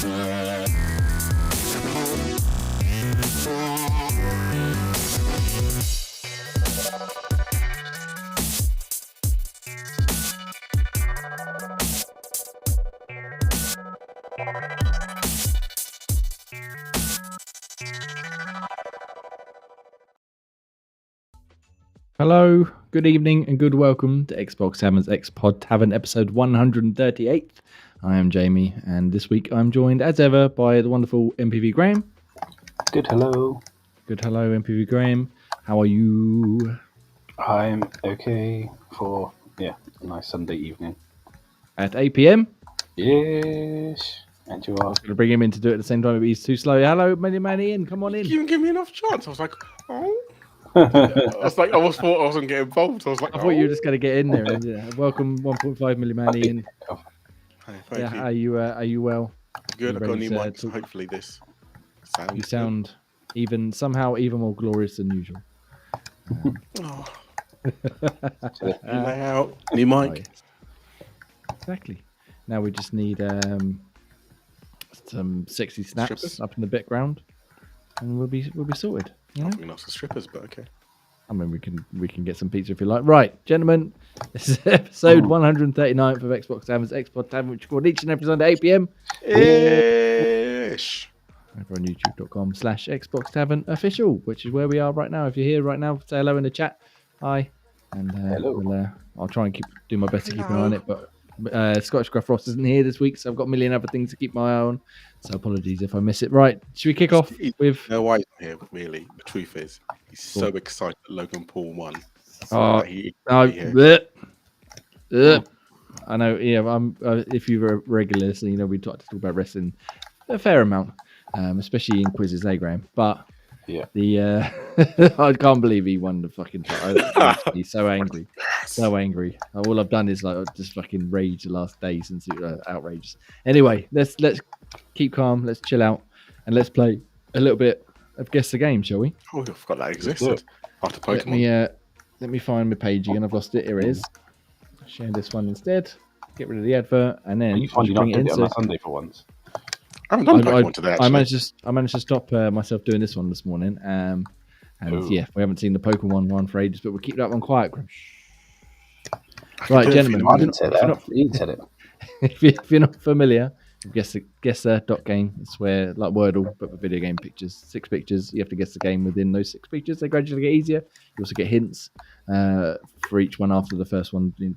Hello, good evening, and good welcome to Xbox Tavern's X-Pod Tavern episode 138. I am Jamie, and this week I'm joined, as ever, by the wonderful MPV Graham. Good hello. Good hello, MPV Graham. How are you? I'm okay for, a nice Sunday evening. At 8 p.m? Yes. And you are? I was going to bring him in to do it at the same time, but he's too slow. Hello, Manny in, come on in. You didn't give me enough chance. I was like, oh. I thought I wasn't getting involved. I was like, I thought you were just going to get in there. And, welcome, 1.5 million Manny in. Hey, thank Are you. you well? Good. I've got a new mic, so hopefully this sounds. You sound somehow even more glorious than usual. New layout, new mic. Oh, yes. Exactly. Now we just need some sexy snaps Strippers? up in the background, and we'll be sorted. You know? We're not for strippers, but okay. I mean, we can get some pizza if you like. Right, gentlemen, this is episode 139 of Xbox Tavern's Xbox Tavern, which is called each and every Sunday 8 p.m. Ish. over on youtube.com/Xbox Tavern official, which is where we are right now. If you're here right now, say hello in the chat. Hi, and Hello. I'll try and do my best to keep an eye on it, but Scottish Gruff Ross isn't here this week, so I've got a million other things to keep my eye on. So apologies if I miss it. Right, should we kick off with? No, why he's not here? Really, the truth is, he's so excited that Logan Paul won. I know. Yeah, I'm. If you're a regular listener, you know we talk about wrestling a fair amount, especially in quizzes, Graham. But yeah, I can't believe he won the fucking title. He's so angry, so angry. All I've done is just fucking rage the last day since it was outrageous. Anyway, let's keep calm, let's chill out, and let's play a little bit of Guess the Game, shall we? Oh, I forgot that existed. After Pokemon. Let me find my page again. I've lost it. Here it is. Share this one instead. Get rid of the advert, and then you find you're not doing it on a Sunday for once. I haven't done Pokemon today, actually. I managed to stop myself doing this one this morning. And yeah, we haven't seen the Pokemon one for ages, but we'll keep that one quiet. Right, gentlemen. I didn't say that. You said it. If you're not familiar, guesser.game. It's where, like Wordle, but with video game pictures. 6 pictures. You have to guess the game within those 6 pictures. They gradually get easier. You also get hints for each one after the first one in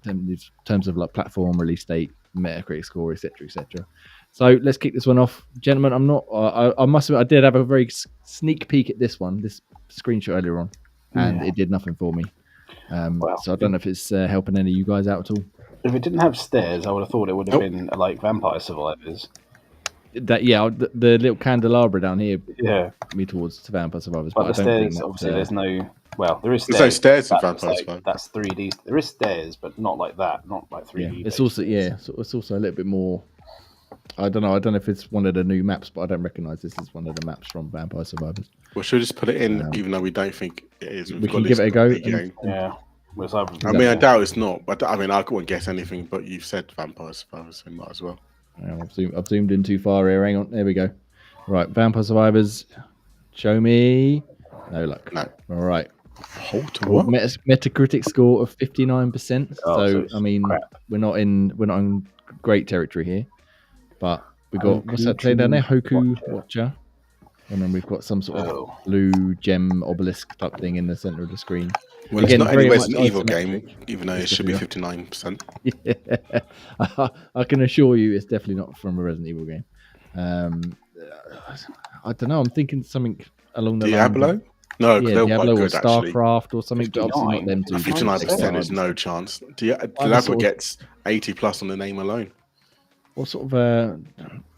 terms of like platform, release date, Metacritic score, etc., etc. So let's kick this one off, gentlemen. I must admit, I did have a very sneak peek at this screenshot earlier on, and it did nothing for me. So I don't know if it's helping any of you guys out at all. If it didn't have stairs, I would have thought it would have been like Vampire Survivors. The little candelabra down here. Yeah, me towards Vampire Survivors. But the stairs, obviously, there's no. Well, there is stairs. There's no stairs in Vampire Survivors. That's 3D. There is stairs, but not like that. Not like 3D. Yeah. It's also a little bit more. I don't know if it's one of the new maps, but I don't recognise this as one of the maps from Vampire Survivors. Well, should we just put it in, even though we don't think it is? We can give it a go. Yeah. I doubt it's not, but I mean, I couldn't guess anything, but you've said Vampire Survivors, so might as well. Yeah, I've zoomed in too far here. Hang on, there we go. Right, Vampire Survivors. Show me. No luck. No. All right. What? Metacritic score of 59%. So I mean, crap. we're not in great territory here, but we got what's that play down there? Hoku Watcher. And then we've got some sort of blue gem obelisk type thing in the center of the screen. Well, again, it's not any Resident Evil game, even though it should be 59%. Yeah. I can assure you it's definitely not from a Resident Evil game. I don't know. I'm thinking something along the Diablo? lines. No, Yeah, they're Diablo quite or good, actually. StarCraft or something, but obviously not them two. 59% is no chance. Diablo gets 80 plus on the name alone. What sort of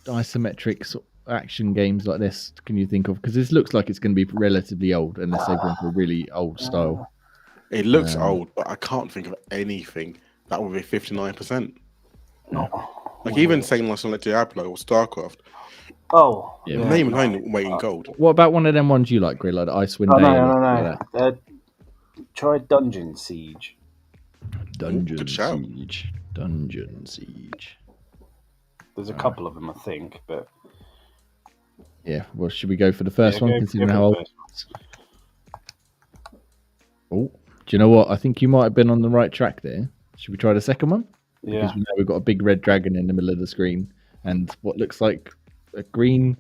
isometric sort of action games like this can you think of? Because this looks like it's going to be relatively old, unless they've gone for a really old style. It looks old, but I can't think of anything that would be 59%. No. Like even saying like something like Diablo or StarCraft. Oh, yeah. Name alone weight in gold. What about one of them ones you like, Grill, like Icewind Dale? No. Try Dungeon Siege. Dungeon Good shout. Siege. Dungeon Siege. There's a couple of them, I think, but Yeah. Well, should we go for the first one? Go Considering for how the old. first Oh, do you know what? I think you might have been on the right track there. Should we try the second one? one. Because we know we've got a big red dragon in the middle of the screen and what looks like a green,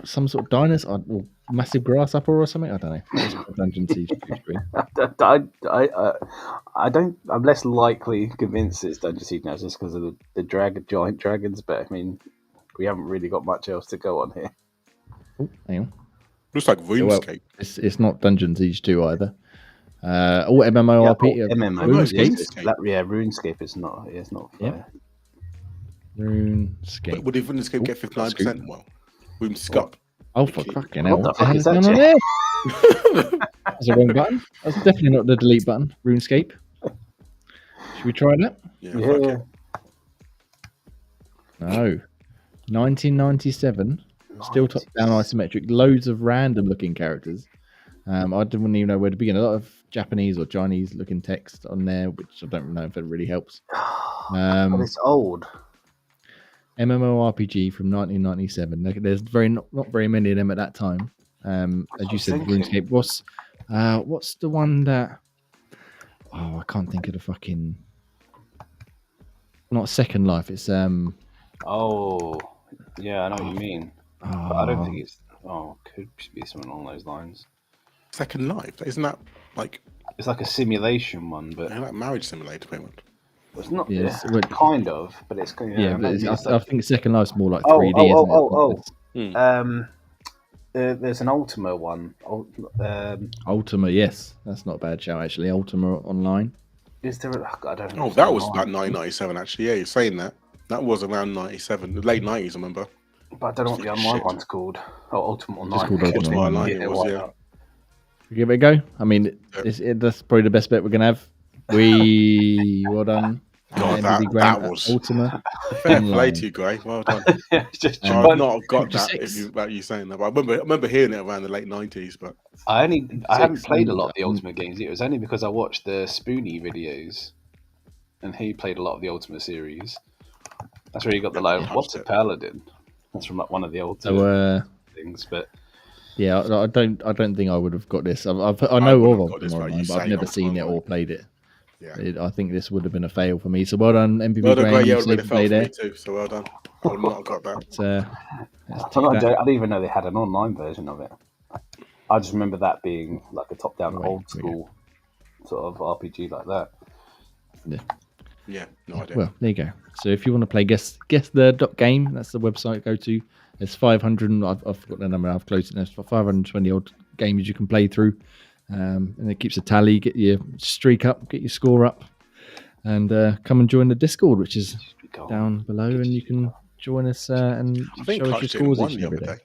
some sort of dinosaur or massive grasshopper or something. I don't know. That's what Dungeon Siege screen. I don't. I'm less likely convinced it's Dungeon Siege now just because of the giant dragons. But I mean, we haven't really got much else to go on here. Oh, hang on. Looks like Well, RuneScape. it's not Dungeon Siege 2 either. MMORPG. MMO. RuneScape. RuneScape is not. It's not fair. RuneScape. But would RuneScape get 59%? Well, RuneScape. Oh, for fucking hell. What the fuck is hell that, going on Jay? there? That's the wrong button. That's definitely not the delete button. RuneScape. Should we try that? Yeah. Fuck it. No. 1997. Still top-down isometric. Loads of random-looking characters. I didn't even know where to begin. A lot of Japanese or Chinese-looking text on there, which I don't know if it really helps. But it's old. MMORPG from 1997. There's not very many of them at that time. As you said, RuneScape. What's the one that? Oh, I can't think of the fucking. Not Second Life. It's Oh, yeah, I know what you mean. But I don't think it's. Oh, could be something along those lines. Second Life, isn't that like? It's like a simulation one, but Like marriage simulator, pretty much. it's not. Yes, Kind of, but it's kind of. yeah. But maybe I think Second Life's more like 3D. Isn't it? There's an Ultima one. Ultima, yes, that's not a bad shout actually. Ultima Online. Is there? I don't know. Oh, that was about 1997, actually. Yeah, you're saying that. That was around 97, the late 90s, I remember. But I don't know what the online one's called. Oh, Ultima Online. It's called Ultima Online. It was, yeah. Give it a go. I mean, that's probably the best bet we're gonna have. Well done. God, MBB that was Ultima. fair play to you, Gray. Well done. Just I've not got that 56. about you saying that. But I remember hearing it around the late 90s. But I haven't played a lot of the Ultima games. It was only because I watched the Spoonie videos, and he played a lot of the Ultima series. That's where you got the what's a paladin? That's from like one of the old things. But yeah, I don't think I would have got this. I know of Ultima Online, but I've never seen it or played it. Yeah. I think this would have been a fail for me. So well done, MPV. Well done, Graham. yeah, it would have been a fail for there. me too. So well done. I would not have got that. I didn't even know they had an online version of it. I just remember that being like a top-down old school sort of RPG like that. Yeah, no idea. Well, there you go. So if you want to play guess the .game, that's the website. Go to. There's 500. I've forgot the number. I've closed it. There's 520 odd games you can play through, and it keeps a tally. Get your streak up, get your score up, and come and join the Discord, which is down below, and you can join us and show us your scores each and every day.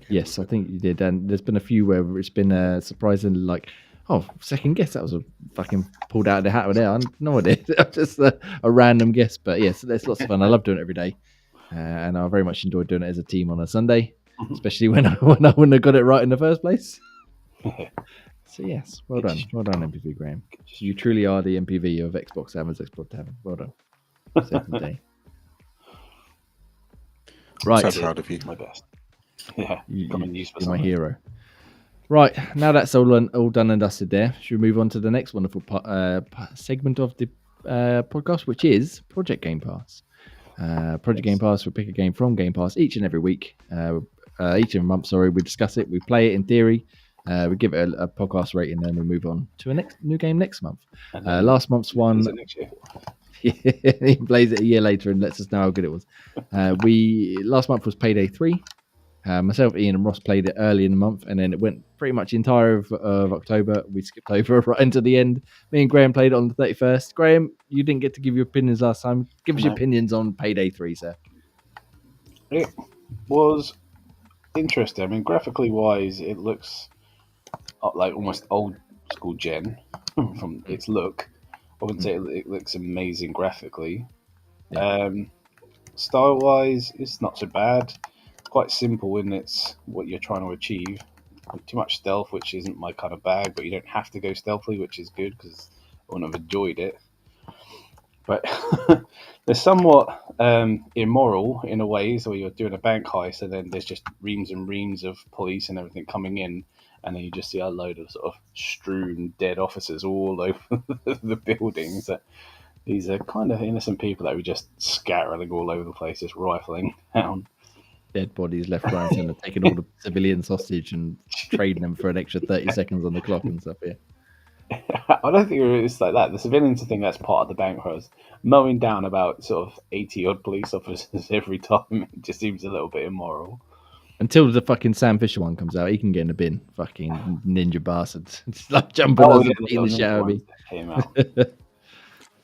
Yes, I think you did, and there's been a few where it's been surprisingly like. Oh, second guess. That was a fucking pulled out of the hat with there. I had no idea. Just a random guess. But yes, there's lots of fun. I love doing it every day. And I very much enjoyed doing it as a team on a Sunday, especially when I wouldn't have got it right in the first place. So yes, well done. Well done, MPV Graham. You truly are the MPV of Xbox Tavern's Xbox Tavern. Well done. Second day. Right. So proud of you. My best. Yeah, you're my hero. Right, now that's all done and dusted there. Should we move on to the next wonderful segment of the podcast, which is Project Game Pass. Game Pass, we pick a game from Game Pass each and every week. Each every month, we discuss it, we play it in theory, we give it a podcast rating, and then we move on to a new game next month. Last month's one... he plays it a year later and lets us know how good it was. Last month was Payday 3. Myself, Ian, and Ross played it early in the month, and then it went pretty much the entire of October. We skipped over right into the end. Me and Graham played it on the 31st. Graham, you didn't get to give your opinions last time. Give us your opinions on Payday 3, sir. It was interesting. I mean, graphically wise, it looks like almost old school gen from its look. I wouldn't say it looks amazing graphically. Yeah. Style wise, it's not so bad. Quite simple in its what you're trying to achieve. Too much stealth, which isn't my kind of bag, but you don't have to go stealthily, which is good because I wouldn't have enjoyed it. But They're somewhat immoral in a way, so you're doing a bank heist, and then there's just reams and reams of police and everything coming in, and then you just see a load of sort of strewn dead officers all over the buildings. These are kind of innocent people that were just scattering all over the place, just rifling down. Dead bodies left, right, and centre, taking all the civilians hostage and trading them for an extra 30 seconds on the clock and stuff. Yeah. I don't think it's like that. The civilians think that's part of the bank heist. Mowing down about sort of 80 odd police officers every time just seems a little bit immoral. Until the fucking Sam Fisher one comes out, he can get in the bin. Fucking ninja bastards. Just like jumping us and beating the shit out of me. Came out.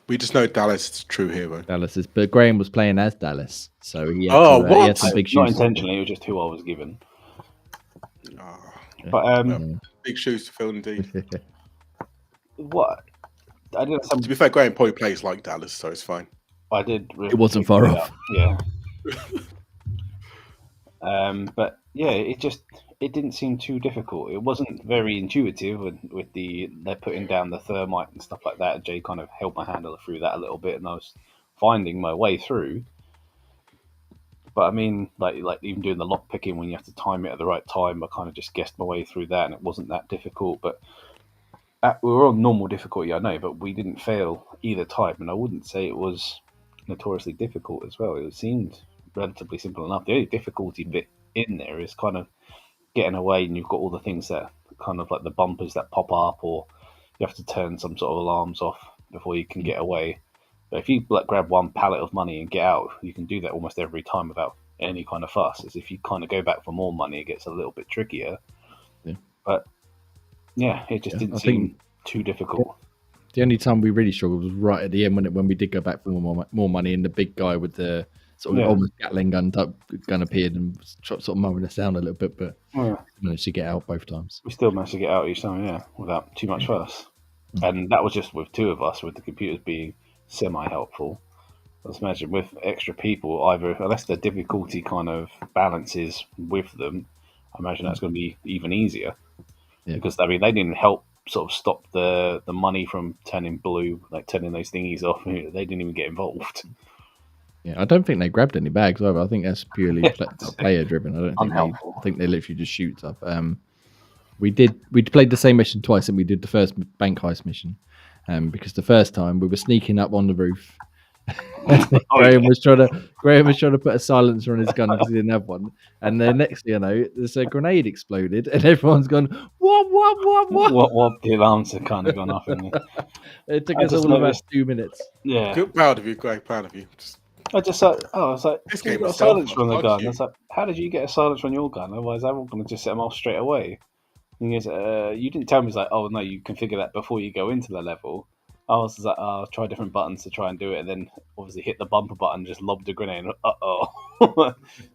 We just know Dallas is a true hero. Dallas is, but Graham was playing as Dallas, so he had, what? he had some big shoes. Not intentionally, it was just who I was given. Oh, But big shoes to fill, indeed. what? I did some. To be fair, Graham probably plays like Dallas, so it's fine. I did. It wasn't far off. Yeah. But yeah, it didn't seem too difficult. It wasn't very intuitive with they're putting down the thermite and stuff like that. Jay kind of held my handle through that a little bit, and I was finding my way through. But I mean, like even doing the lock picking when you have to time it at the right time, I kind of just guessed my way through that, and it wasn't that difficult. But we were on normal difficulty, I know, but we didn't fail either time, and I wouldn't say it was notoriously difficult as well. It seemed relatively simple enough. The only difficulty bit in there is kind of getting away, and you've got all the things that kind of like the bumpers that pop up, or you have to turn some sort of alarms off before you can get away. But if you grab one pallet of money and get out, you can do that almost every time without any kind of fuss. As if you kind of go back for more money, it gets a little bit trickier. Yeah. But yeah, it just didn't seem too difficult. The only time we really struggled was right at the end when we did go back for more money, and the big guy with the sort of almost Gatling gun appeared and sort of mowing us down a little bit, but managed to get out both times. We still managed to get out each time, yeah, without too much fuss. And that was just with two of us, with the computers being semi-helpful. Let's imagine with extra people, either unless the difficulty kind of balances with them, I imagine that's going to be even easier. Yeah. Because I mean, they didn't help sort of stop the money from turning blue, like turning those thingies off. They didn't even get involved. Yeah, I don't think they grabbed any bags either. I think that's purely player driven. I don't think they literally just shoot stuff. We played the same mission twice, and we did the first bank heist mission. Because the first time we were sneaking up on the roof. Graham was trying to put a silencer on his gun because he didn't have one, and then next thing you know, there's a grenade exploded, and everyone's gone what? The alarms have kind of gone off. It took us all about 2 minutes. Yeah, good, proud of you, Greg. Proud of you. I was like, this game got a silencer on the gun. I was like, how did you get a silencer on your gun? Otherwise, I'm going to just set them off straight away. And he goes, you didn't tell me. He's like, oh no, you configure that before you go into the level. I was like, I'll try different buttons to try and do it, and then obviously hit the bumper button, just lobbed a grenade,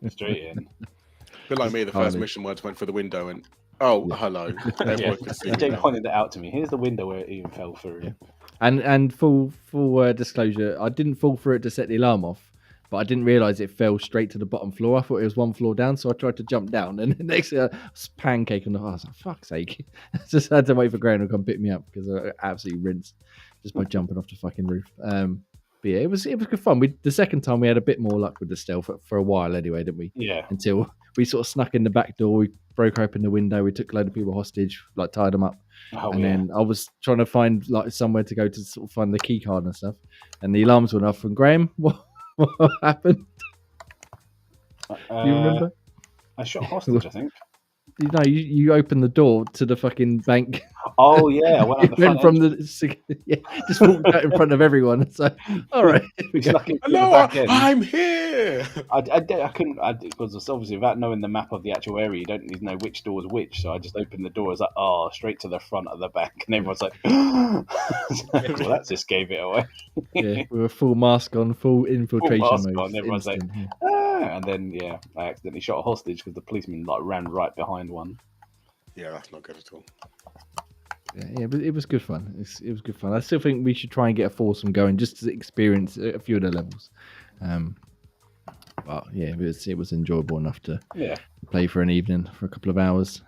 straight in. A bit like me, the first mission where I just went for the window and hello. Jay pointed it out to me. Here's the window where it even fell through. Yeah. And full disclosure, I didn't fall for it to set the alarm off, but I didn't realise it fell straight to the bottom floor. I thought it was one floor down, so I tried to jump down, and the next thing I was pancake on the floor. I was like, fuck's sake. I just had to wait for Graham to come pick me up because I absolutely rinsed just by jumping off the fucking roof. But yeah, it was good fun. The second time we had a bit more luck with the stealth for a while anyway, didn't we? Yeah. Until we sort of snuck in the back door, we broke open the window, we took a load of people hostage, tied them up. Then I was trying to find somewhere to go to sort of find the key card and stuff, and the alarms went off. And Graham, what happened? Do you remember? I shot hostage, I think. You opened the door to the fucking bank. Oh yeah, went from just walked out in front of everyone. So, all right, hello, I'm here. I couldn't because obviously without knowing the map of the actual area, you don't need to know which door is which. So I just opened the door. I was like, straight to the front of the back, and everyone's like, well, that just gave it away. Yeah, we were full mask on, full infiltration mode. On, everyone's like, and then I accidentally shot a hostage because the policeman ran right behind one. Yeah, that's not good at all. Yeah, but it was good fun. It was good fun. I still think we should try and get a foursome going just to experience a few of the levels. But yeah, it was enjoyable enough to play for an evening for a couple of hours.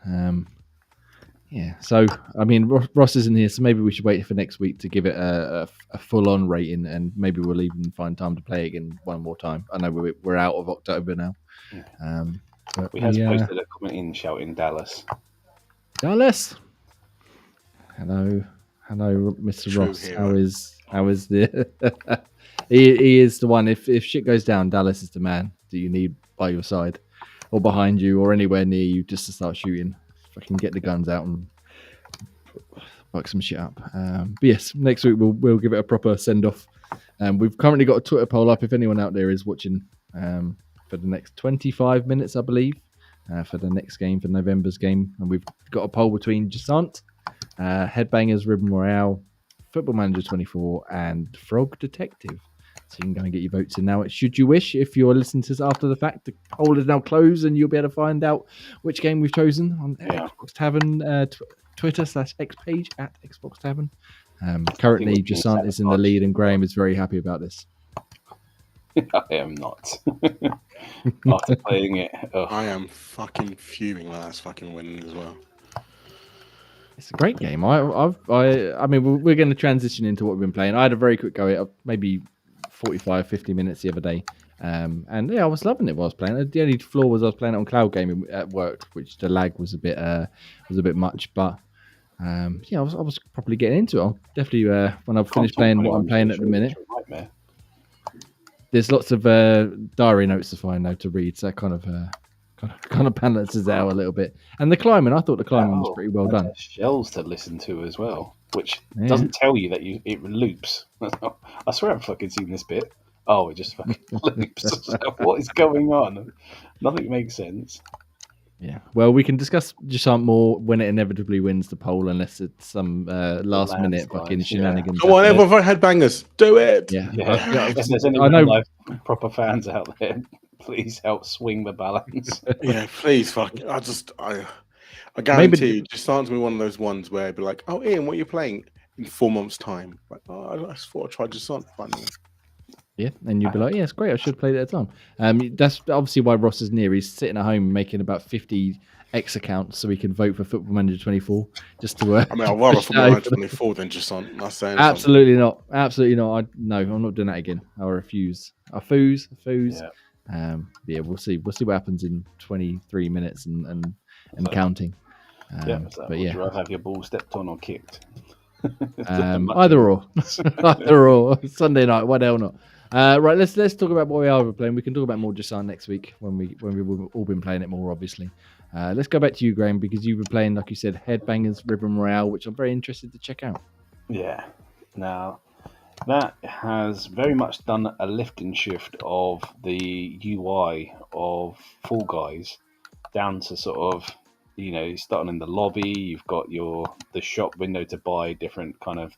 Yeah, so I mean, Ross isn't here, so maybe we should wait for next week to give it a full-on rating, and maybe we'll even find time to play again one more time. I know we're out of October now. But We has posted a comment in shouting Dallas. Dallas. Hello, Mr. True Ross. hero. How is the? he is the one. If shit goes down, Dallas is the man that you need by your side, or behind you, or anywhere near you, just to start shooting. Fucking get the guns out and fuck some shit up. But yes, next week we'll give it a proper send off. We've currently got a Twitter poll up if anyone out there is watching for the next 25 minutes, I believe, for the next game, for November's game, and we've got a poll between Jasant, Headbangers, Ribbon Royale, Football Manager 24, and Frog Detective. So you can go and get your votes in now. Should you wish, if you're listening to this after the fact, the poll is now closed and you'll be able to find out which game we've chosen on Xbox Tavern Twitter/X page at Xbox Tavern. Currently, Jasant is in the lead and Graham is very happy about this. I am not. After playing it, I am fucking fuming that that's fucking winning as well. It's a great game. I mean, we're going to transition into what we've been playing. I had a very quick go at maybe 45, 50 minutes the other day. And yeah, I was loving it while I was playing it. The only flaw was I was playing it on cloud gaming at work, which the lag was a bit much. But yeah, I was probably getting into it. I'll definitely when I've finished playing what I'm playing at the minute. There's lots of diary notes to find now to read, so that kind of balances out a little bit. And the climbing, I thought the climbing was pretty well done. Shells to listen to as well, which doesn't tell you that it loops. I swear I've fucking seen this bit. Oh, it just fucking loops. What is going on? Nothing makes sense. Yeah, well, we can discuss Jasant more when it inevitably wins the poll, unless it's some last minute fucking shenanigans. Come on, everyone vote Headbangers. Do it. Yeah. If there's any proper fans out there, please help swing the balance. Yeah, please, fuck. I guarantee you, Jasant's be one of those ones where it'd be like, oh, Ian, what are you playing in 4 months' time? Like, oh, I just thought I'd try Jasant finally. Yeah, and you'd be like, yeah, it's great. I should have played it at the time. That's obviously why Ross is near. He's sitting at home making about 50 X accounts so he can vote for Football Manager 24. Just to I mean, I'd rather Football Manager 24 than Jasant. Not saying absolutely not. Absolutely not. No, I'm not doing that again. I refuse. I foos. Yeah, we'll see. We'll see what happens in 23 minutes and counting. Would you rather have your ball stepped on or kicked? Either or. Either or. Sunday night. Why the hell not? Right, let's talk about what we are playing. We can talk about more Jasant next week when we've all been playing it more, obviously. Let's go back to you, Graham, because you've been playing, like you said, Headbangers Ribbon Royale, which I'm very interested to check out. Yeah. Now, that has very much done a lift and shift of the UI of Fall Guys down to sort of, starting in the lobby. You've got the shop window to buy different kind of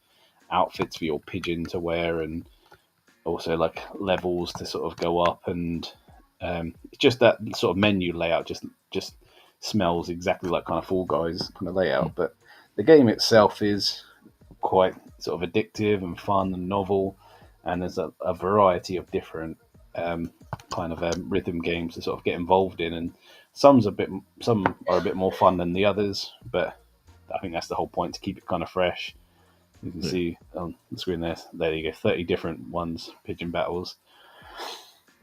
outfits for your pigeon to wear, and also like levels to sort of go up, and just that sort of menu layout just smells exactly like kind of Fall Guys kind of layout. But the game itself is quite sort of addictive and fun and novel, and there's a variety of different kind of rhythm games to sort of get involved in, and some are a bit more fun than the others, but I think that's the whole point, to keep it kind of fresh. You can see on the screen there you go, 30 different ones, pigeon battles.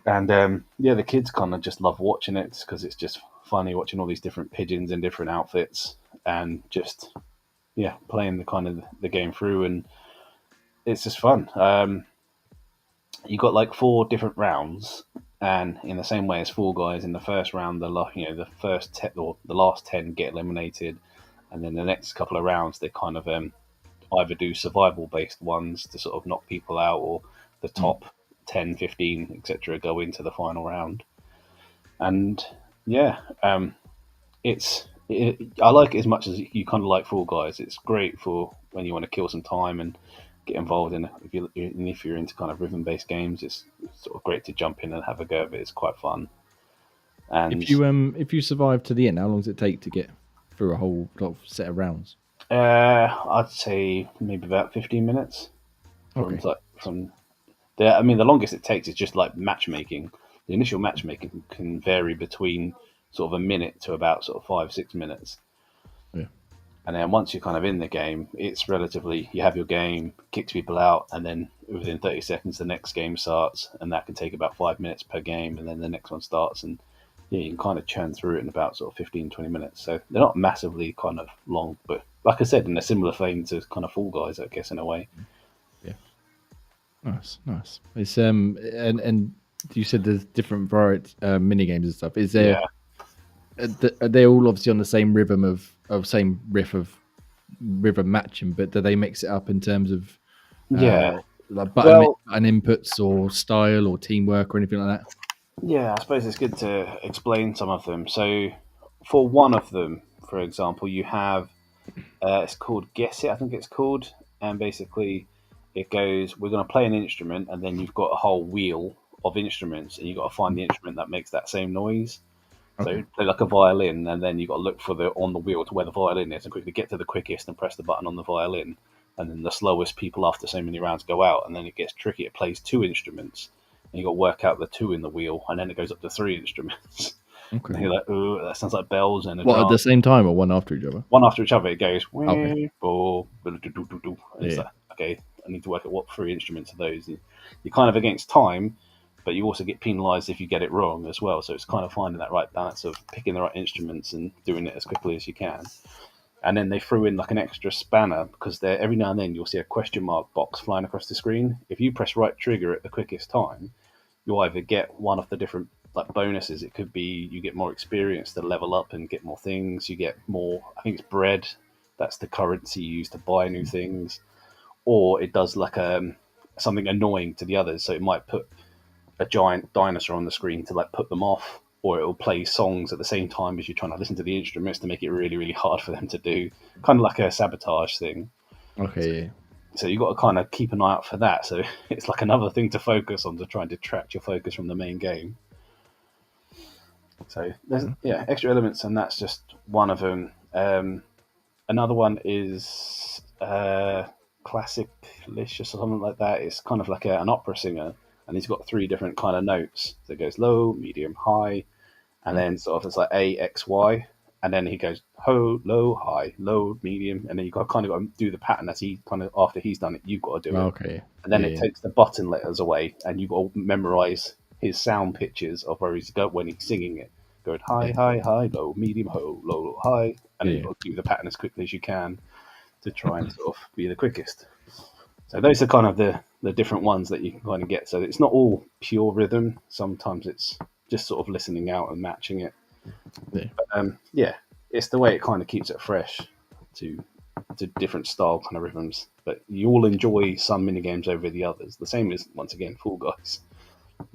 And the kids kind of just love watching it because it's just funny watching all these different pigeons in different outfits and just, playing the kind of the game through, and it's just fun. You got like 4 different rounds, and in the same way as Fall Guys, in the first round, the first 10 or the last 10 get eliminated, and then the next couple of rounds they kind of either do survival based ones to sort of knock people out, or the top 10, 15, etc. go into the final round. And I like it as much as you kind of like Fall Guys. It's great for when you want to kill some time and get involved in. If you're into kind of rhythm based games, it's sort of great to jump in and have a go of it. It's quite fun. And if you survive to the end, how long does it take to get through a whole set of rounds? I'd say maybe about 15 minutes. Okay. The longest it takes is just like matchmaking. The initial matchmaking can vary between sort of a minute to about sort of 5-6 minutes. Yeah. And then once you're kind of in the game, it's relatively, you have your game, kicks people out, and then within 30 seconds, the next game starts, and that can take about 5 minutes per game, and then the next one starts, and yeah, you can kind of churn through it in about sort of 15, 20 minutes. So they're not massively kind of long, but like I said, in a similar vein to kind of Fall Guys, I guess, in a way. Yeah. Nice. It's and you said there's different variety mini games and stuff. Is there? Yeah. Are they all obviously on the same rhythm of same riff of rhythm matching, but do they mix it up in terms of like button inputs or style or teamwork or anything like that? Yeah, I suppose it's good to explain some of them. So for one of them, for example, you have it's called Guess It, I think it's called, and basically it goes, we're going to play an instrument, and then you've got a whole wheel of instruments, and you've got to find the instrument that makes that same noise. Okay. So play like a violin, and then you've got to look for on the wheel to where the violin is, and quickly get to the quickest and press the button on the violin. And then the slowest people after so many rounds go out, and then it gets tricky. It plays two instruments, and you've got to work out the two in the wheel, and then it goes up to three instruments. Okay. And you're like, oh, that sounds like bells and a what, drum. at the same time or one after each other? One after each other, it goes, Okay. and it's like, okay, I need to work out what three instruments are those. You're kind of against time, but you also get penalised if you get it wrong as well. So it's kind of finding that right balance of picking the right instruments and doing it as quickly as you can. And then they threw in like an extra spanner, because there every now and then you'll see a question mark box flying across the screen. If you press right trigger at the quickest time, you either get one of the different like bonuses. It could be you get more experience to level up and get more things. You get more, I think it's bread. That's the currency you use to buy new things. Or it does like something annoying to the others. So it might put a giant dinosaur on the screen to like put them off, or it'll play songs at the same time as you're trying to listen to the instruments to make it really, really hard for them to do. Kind of like a sabotage thing. Okay. So you've got to kind of keep an eye out for that. So it's like another thing to focus on to try and detract your focus from the main game. So there's extra elements, and that's just one of them. Another one is Classic-ish or something like that. It's kind of like an opera singer, and he's got three different kind of notes. So it goes low, medium, high, and then sort of it's like A, X, Y, and then he goes ho, low, high, low, medium, and then you got kind of got to do the pattern as he kind of after he's done it. You've got to do it. Okay. And then it takes the button letters away, and you've got to memorize his sound pitches of where he's go when he's singing it. Going high, high, high, low, medium, ho, low, high, and then you've got to do the pattern as quickly as you can to try and sort of be the quickest. So those are kind of the different ones that you can kind of get. So it's not all pure rhythm. Sometimes it's just sort of listening out and matching it. Yeah. But, it's the way it kind of keeps it fresh to different style kind of rhythms. But you all enjoy some mini games over the others. The same as, once again, Fall Guys.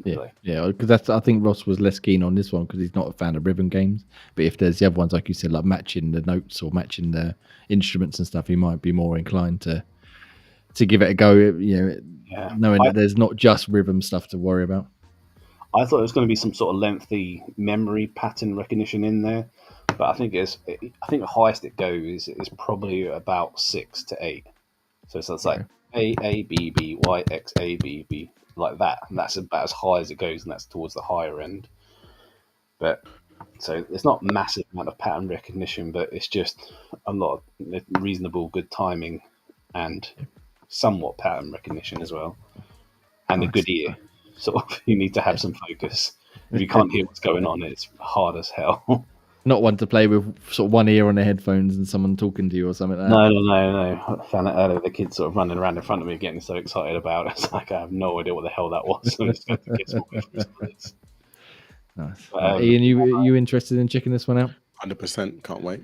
Yeah, because I think Ross was less keen on this one because he's not a fan of rhythm games. But if there's the other ones, like you said, like matching the notes or matching the instruments and stuff, he might be more inclined to give it a go. Knowing that there's not just rhythm stuff to worry about. I thought there was going to be some sort of lengthy memory pattern recognition in there, but I think the highest it goes is probably about 6 to 8. So it's like A B B Y X A B B. Like that, and that's about as high as it goes, and that's towards the higher end. But so it's not massive amount of pattern recognition, but it's just a lot of reasonable good timing and somewhat pattern recognition as well, and a good ear. Sort of, you need to have some focus. If you can't hear what's going on, it's hard as hell. Not one to play with sort of one ear on the headphones and someone talking to you or something like that. No. I found it earlier. The kids sort of running around in front of me, getting so excited about it. It's like I have no idea what the hell that was. So it's going to get some place. Nice. Ian, you interested in checking this one out? 100%. Can't wait.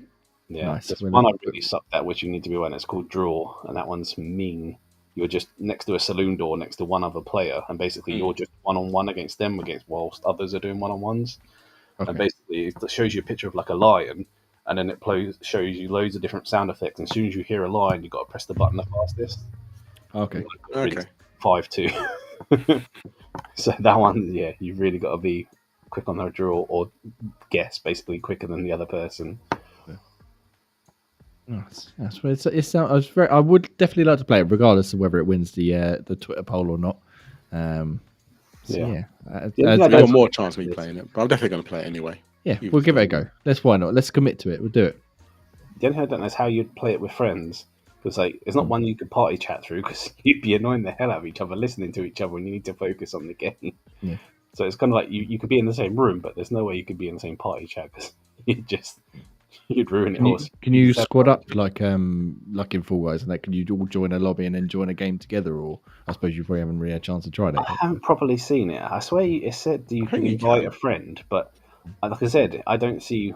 Yeah, nice. There's one I really sucked at, which you need to be aware. It's called Draw, and that one's mean. You're just next to a saloon door, next to one other player, and basically you're just one-on-one against them, whilst others are doing one-on-ones. Okay. And basically, it shows you a picture of like a lion, and then it shows you loads of different sound effects. And as soon as you hear a lion, you've got to press the button the fastest. Okay. Really 5-2. So that one, you've really got to be quick on the draw or guess, basically quicker than the other person. Nice. I would definitely like to play it, regardless of whether it wins the Twitter poll or not. I've got more chance of me playing it, but I'm definitely going to play it anyway. Yeah, we'll give it a go. Why not? Let's commit to it. We'll do it. the only thing I don't know is how you'd play it with friends. Because like, it's not one you could party chat through because you'd be annoying the hell out of each other, listening to each other, and you need to focus on the game. Yeah. So it's kind of like you could be in the same room, but there's no way you could be in the same party chat because you'd ruin it all. Can you squad up like in Fall Guys and that? Can you all join a lobby and then join a game together? Or I suppose you probably haven't really had a chance to try that. I haven't properly seen it. I swear it said you can you invite can. a friend, but like I said, I don't see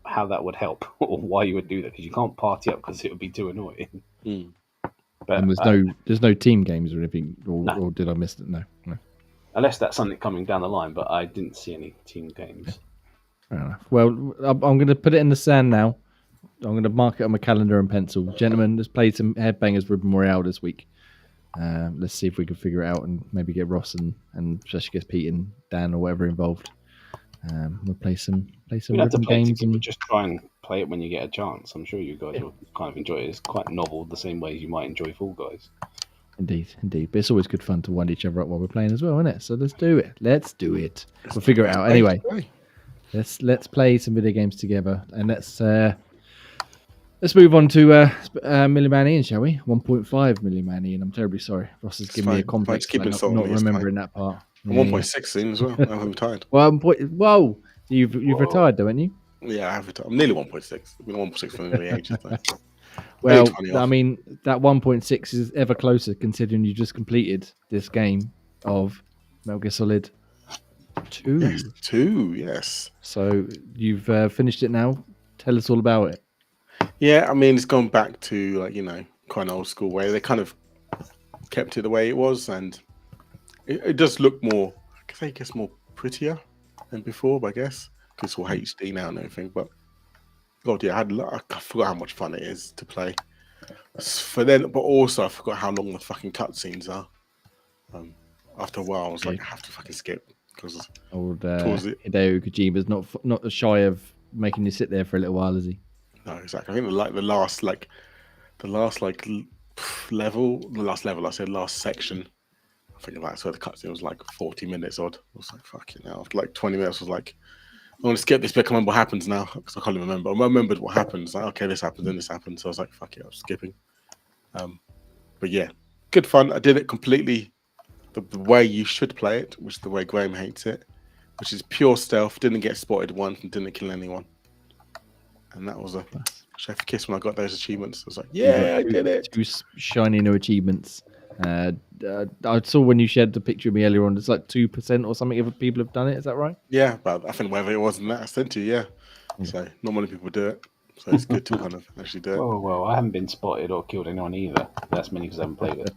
how that would help or why you would do that because you can't party up because it would be too annoying. But And there's no team games or anything, or did I miss it? No. Unless that's something coming down the line, but I didn't see any team games. Fair enough. Well, I'm going to put it in the sand now. I'm going to mark it on my calendar and pencil. Gentlemen, let's play some Headbangers Ribbon Royale this week. Let's see if we can figure it out and maybe get Ross and especially get Pete and Dan or whatever involved. We'll play some ribbon games and just try and play it when you get a chance. I'm sure you guys will kind of enjoy it. It's quite novel, the same way as you might enjoy Fall Guys. Indeed. But it's always good fun to wind each other up while we're playing as well, isn't it? So let's do it. We'll figure it out. Anyway, let's play some video games together, and let's move on to Million Man Ian, shall we? 1.5 Million Man Ian. I'm terribly sorry. Ross has given me a complex for not remembering that part. 1.6 soon as well. I'm retired. Whoa! You've retired, though, haven't you? Yeah, I have retired. I'm nearly 1.6. I've been 1.6 for many ages. Well, I mean, that 1.6 is ever closer considering you just completed this game of Metal Gear Solid 2. Yes, 2, yes. So you've finished it now. Tell us all about it. Yeah, I mean, it's gone back to, kind of old school way. They kind of kept it the way it was, and it does look more, I guess, more prettier than before, I guess, because it's all HD now and everything, but God, yeah, I forgot how much fun it is to play. But also I forgot how long the fucking cutscenes are. After a while, I was like, I have to fucking skip because old Hideo Kojima's not shy of making you sit there for a little while, is he? No, exactly. I think the last section. I think that's where the cutscene was like 40 minutes odd. I was like, fucking hell. After like 20 minutes, I was like, I want to skip this bit. I can't remember what happens now because I can't even remember. I remembered what happens. Like, okay, this happens, then this happens. So I was like, fuck it, I'm skipping. But yeah, good fun. I did it completely the way you should play it, which is the way Graham hates it, which is pure stealth. Didn't get spotted once and didn't kill anyone. And that was a chef kiss when I got those achievements. I was like, yeah, I did it. 2 shiny new achievements. I saw when you shared the picture of me earlier on, it's like 2% or something of people have done it. Is that right? Yeah, but I think whether it was in that I sent you, yeah. So not many people do it. So it's good to kind of actually do it. Well, I haven't been spotted or killed anyone either. That's many because I haven't played it.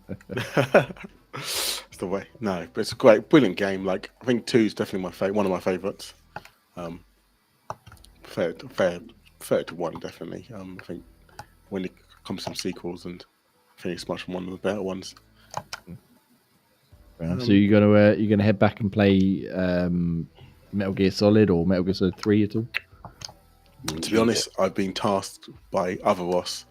It's the way. No, but it's a great, brilliant game. Like I think 2 is definitely one of my favourites. Fair to 1, definitely. I think when it comes to some sequels, and I think it's much one of the better ones. So you're gonna head back and play Metal Gear Solid or Metal Gear Solid 3 at all? To be honest, I've been tasked by other Ross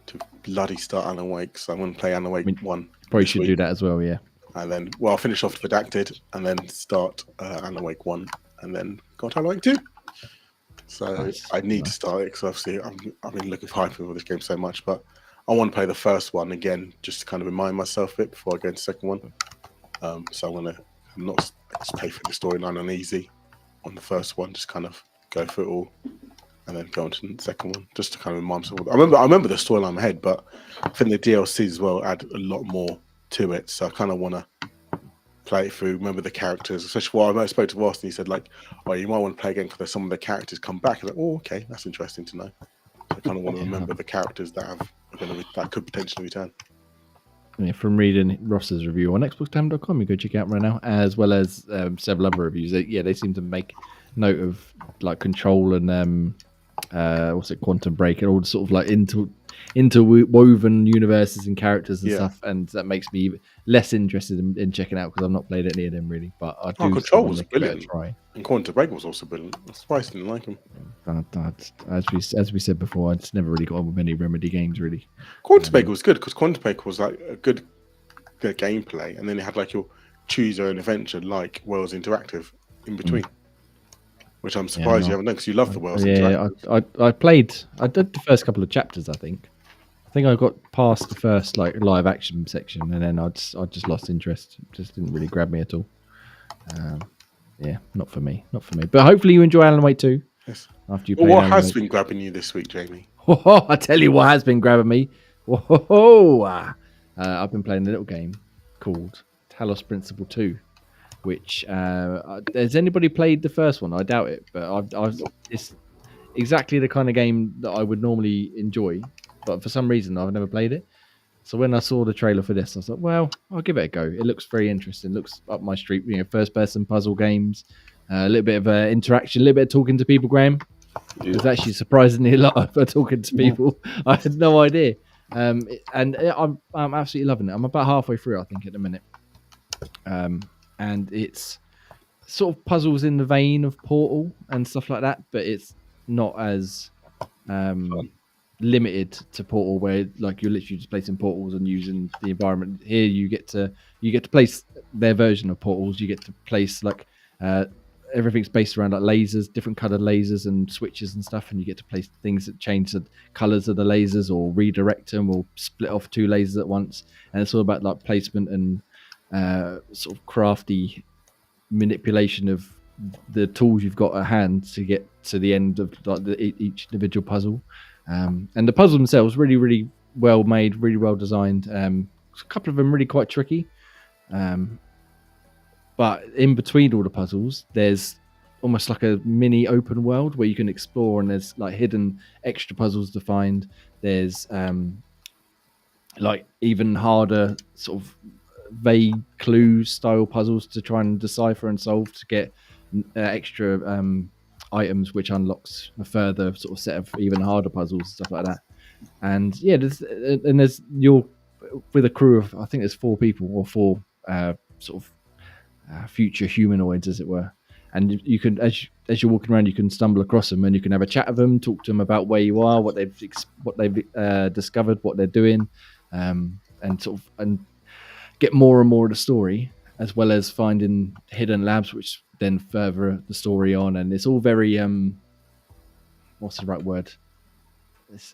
to bloody start Alan Wake, so I'm going to play Alan Wake 1. Probably should do that as well, yeah. And then, I'll finish off Redacted, and then start Alan Wake 1, and then go to Alan Wake 2. So nice. I need to start it, because obviously I've been looking forward to this game so much, but I want to play the first one again, just to kind of remind myself of it before I go into the second one. So I'm going to not just play through the storyline on easy on the first one, just kind of go through it all. And then go on to the second one, just to kind of remind myself. I remember the storyline in my head, but I think the DLCs as well add a lot more to it. So I kind of want to play it through, remember the characters. Especially when I spoke to Ross, and he said, like, "Oh, you might want to play again because some of the characters come back." I was like, "Oh, okay, that's interesting to know." I kind of want to remember the characters that could potentially return. Yeah, from reading Ross's review on XboxTime.com, you go check it out right now, as well as several other reviews. They seem to make note of like Control and Quantum Break and all the sort of like interwoven universes and characters and stuff, and that makes me less interested in checking out because I've not played any of them really. But I do. Control was brilliant. And Quantum Break was also brilliant. I'm surprised I didn't like them. As we said before, I just never really got on with any Remedy games really. Quantum Break was good because Quantum Break was like a good gameplay, and then it had like your choose your own adventure like Worlds Interactive in between. which I'm surprised you haven't done because you love the world's I played. I did the first couple of chapters. I think I got past the first like live action section, and then I just lost interest. It just didn't really grab me at all. Yeah, not for me. But hopefully you enjoy Alan Wake 2. Yes. After you Well, play what Alan has Wake. been grabbing you this week, Jamie? I tell you what has been grabbing me. I've been playing a little game called Talos Principle 2, which has anybody played the first one? I doubt it, but it's exactly the kind of game that I would normally enjoy, but for some reason I've never played it. So when I saw the trailer for this, I was like, well, I'll give it a go. It looks very interesting. It looks up my street, first-person puzzle games, a little bit of interaction, a little bit of talking to people, Graham. There's actually surprisingly a lot of talking to people. I had no idea. I'm absolutely loving it. I'm about halfway through, I think, at the minute. And it's sort of puzzles in the vein of Portal and stuff like that, but it's not as limited to Portal, where like you're literally just placing portals and using the environment. Here you get to place their version of portals. You get to place like everything's based around like lasers, different colored lasers and switches and stuff, and you get to place things that change the colors of the lasers or redirect them or split off two lasers at once. And it's all about like placement and sort of crafty manipulation of the tools you've got at hand to get to the end of like each individual puzzle. And the puzzles themselves really, really well made, really well designed. A couple of them really quite tricky. But in between all the puzzles, there's almost like a mini open world where you can explore, and there's like hidden extra puzzles to find. There's like even harder sort of vague clue style puzzles to try and decipher and solve to get extra items, which unlocks a further sort of set of even harder puzzles and stuff like that. And yeah, there's you're with a crew of, I think there's 4 people or 4 sort of future humanoids, as it were. And you can, as you're walking around, you can stumble across them and you can have a chat with them, talk to them about where you are, what they've discovered, what they're doing, and get more and more of the story, as well as finding hidden labs, which then further the story on. And it's all very what's the right word? It's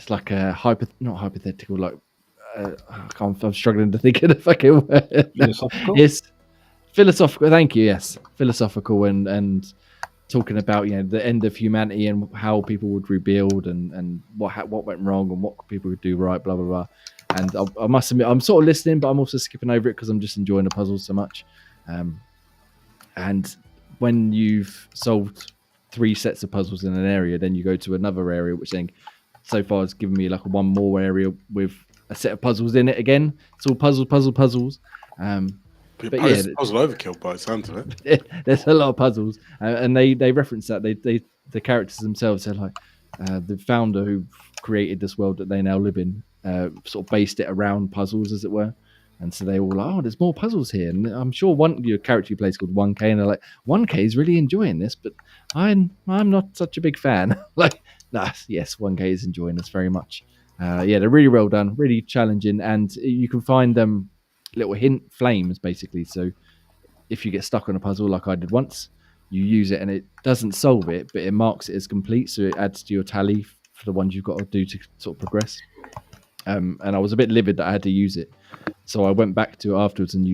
like a not hypothetical, like I'm struggling to think of the fucking word. Philosophical? It's philosophical. Thank you. Yes, philosophical and talking about the end of humanity and how people would rebuild and what went wrong and what people would do right. Blah blah blah. And I must admit, I'm sort of listening, but I'm also skipping over it because I'm just enjoying the puzzles so much. And when you've solved 3 sets of puzzles in an area, then you go to another area, which then so far has given me like one more area with a set of puzzles in it again. It's all puzzles. But yeah, puzzle overkill by the sound of it. There's a lot of puzzles, and they reference that the characters themselves are like the founder who created this world that they now live in, sort of based it around puzzles, as it were. And so they all like, oh, there's more puzzles here. And I'm sure your character you play is called 1K, and they're like, 1K is really enjoying this, but I'm not such a big fan. Like, yes, 1K is enjoying this very much. Yeah, they're really well done, really challenging, and you can find them little hint flames basically. So if you get stuck on a puzzle like I did once, you use it and it doesn't solve it, but it marks it as complete, so it adds to your tally for the ones you've got to do to sort of progress. And I was a bit livid that I had to use it, so I went back to it afterwards and I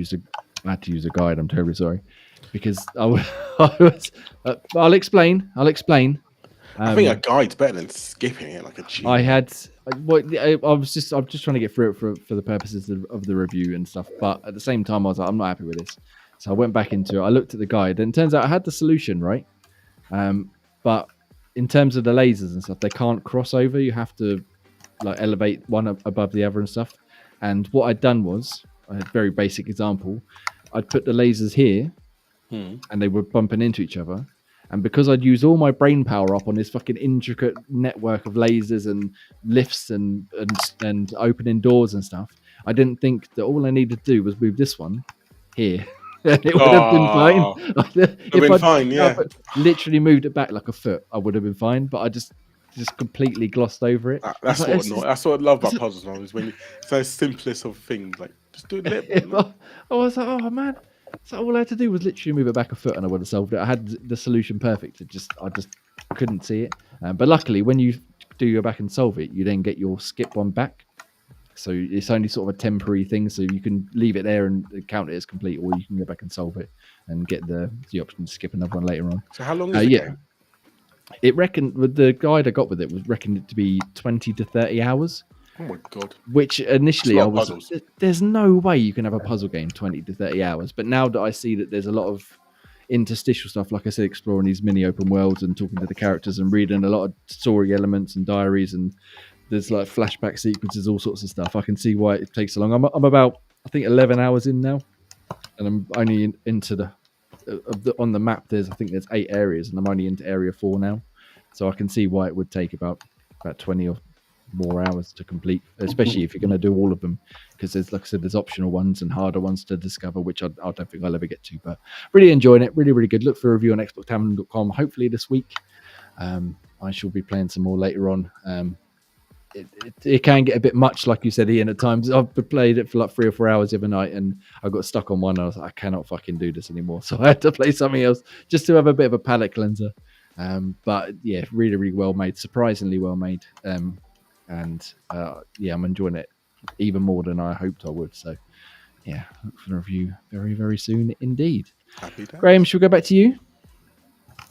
had to use a guide. I'm terribly sorry, because I was I'll explain. I think a guide's better than skipping it like a cheat. I'm just trying to get through it for the purposes of the review and stuff. But at the same time, I was like, I'm not happy with this. So I went back into it. I looked at the guide, and it turns out I had the solution, right? But in terms of the lasers and stuff, they can't cross over. You have to like elevate one above the other and stuff. And what I'd done was, a very basic example, I'd put the lasers here, and they were bumping into each other. And because I'd used all my brain power up on this fucking intricate network of lasers and lifts and opening doors and stuff, I didn't think that all I needed to do was move this one here. And it would have been fine. If I'd literally moved it back like a foot, I would have been fine. But I just completely glossed over it. That's what I love about puzzles now, is when it's the simplest of things. Like, just do it. I was like, oh man. So all I had to do was literally move it back a foot, and I would have solved it. I had the solution perfect. I just couldn't see it. But luckily, when you do go back and solve it, you then get your skip one back. So it's only sort of a temporary thing. So you can leave it there and count it as complete, or you can go back and solve it and get the option to skip another one later on. So how long is the game? It reckoned with the guide I got with it was reckoned it to be 20 to 30 hours. Oh my god! Which initially I was, puzzles. there's no way you can have a puzzle game 20 to 30 hours. But now that I see that there's a lot of interstitial stuff, like I said, exploring these mini open worlds and talking to the characters and reading a lot of story elements and diaries, and there's like flashback sequences, all sorts of stuff. I can see why it takes so long. I'm about, I think, 11 hours in now, and I'm only into on the map. There's 8 areas, and I'm only into area 4 now, so I can see why it would take about 20 or more hours to complete, especially if you're going to do all of them, because there's, like I said, there's optional ones and harder ones to discover, which I don't think I'll ever get to. But really enjoying it, really, really good. Look for a review on xboxtavern.com hopefully this week. I shall be playing some more later on. It can get a bit much, like you said, Ian, at times. I've played it for like 3 or 4 hours the other night, and I got stuck on one. And I was like, I cannot fucking do this anymore. So I had to play something else just to have a bit of a palate cleanser. But yeah, really, really well made, surprisingly well made. And I'm enjoying it even more than I hoped I would. So yeah, look for the review very, very soon indeed. Happy days. Graham, shall we go back to you?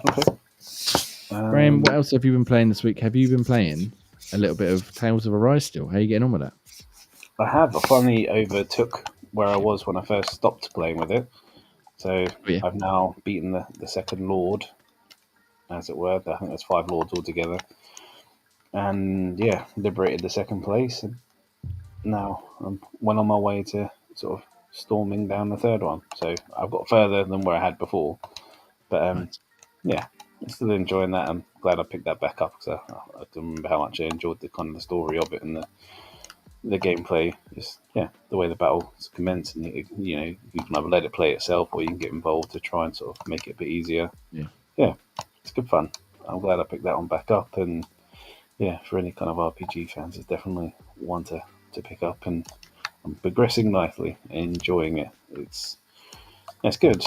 Okay. Graham, what else have you been playing this week? Have you been playing a little bit of Tales of Arise still? How are you getting on with that? I have. I finally overtook where I was when I first stopped playing with it. So I've now beaten the second Lord, as it were. I think there's 5 Lords altogether. And yeah, liberated the second place. And now I'm well on my way to sort of storming down the third one. So I've got further than where I had before. But Nice. yeah, I'm still enjoying that. I'm glad I picked that back up, because I don't remember how much I enjoyed the kind of the story of it, and the gameplay. Just the way the battles commence, and you can either let it play itself, or you can get involved to try and sort of make it a bit easier. Yeah, it's good fun. I'm glad I picked that one back up, and yeah, for any kind of RPG fans, it's definitely one to pick up, and I'm progressing nicely, enjoying it. It's good.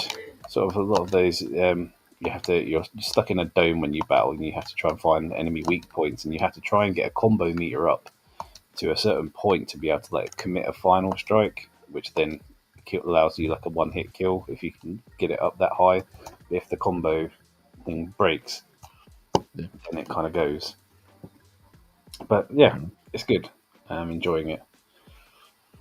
Sort of a lot of those, you're stuck in a dome when you battle, and you have to try and find enemy weak points, and you have to try and get a combo meter up to a certain point to be able to like commit a final strike, which then allows you like a one-hit kill if you can get it up that high. If the combo thing breaks, then it kind of goes. But yeah, it's good. I'm enjoying it.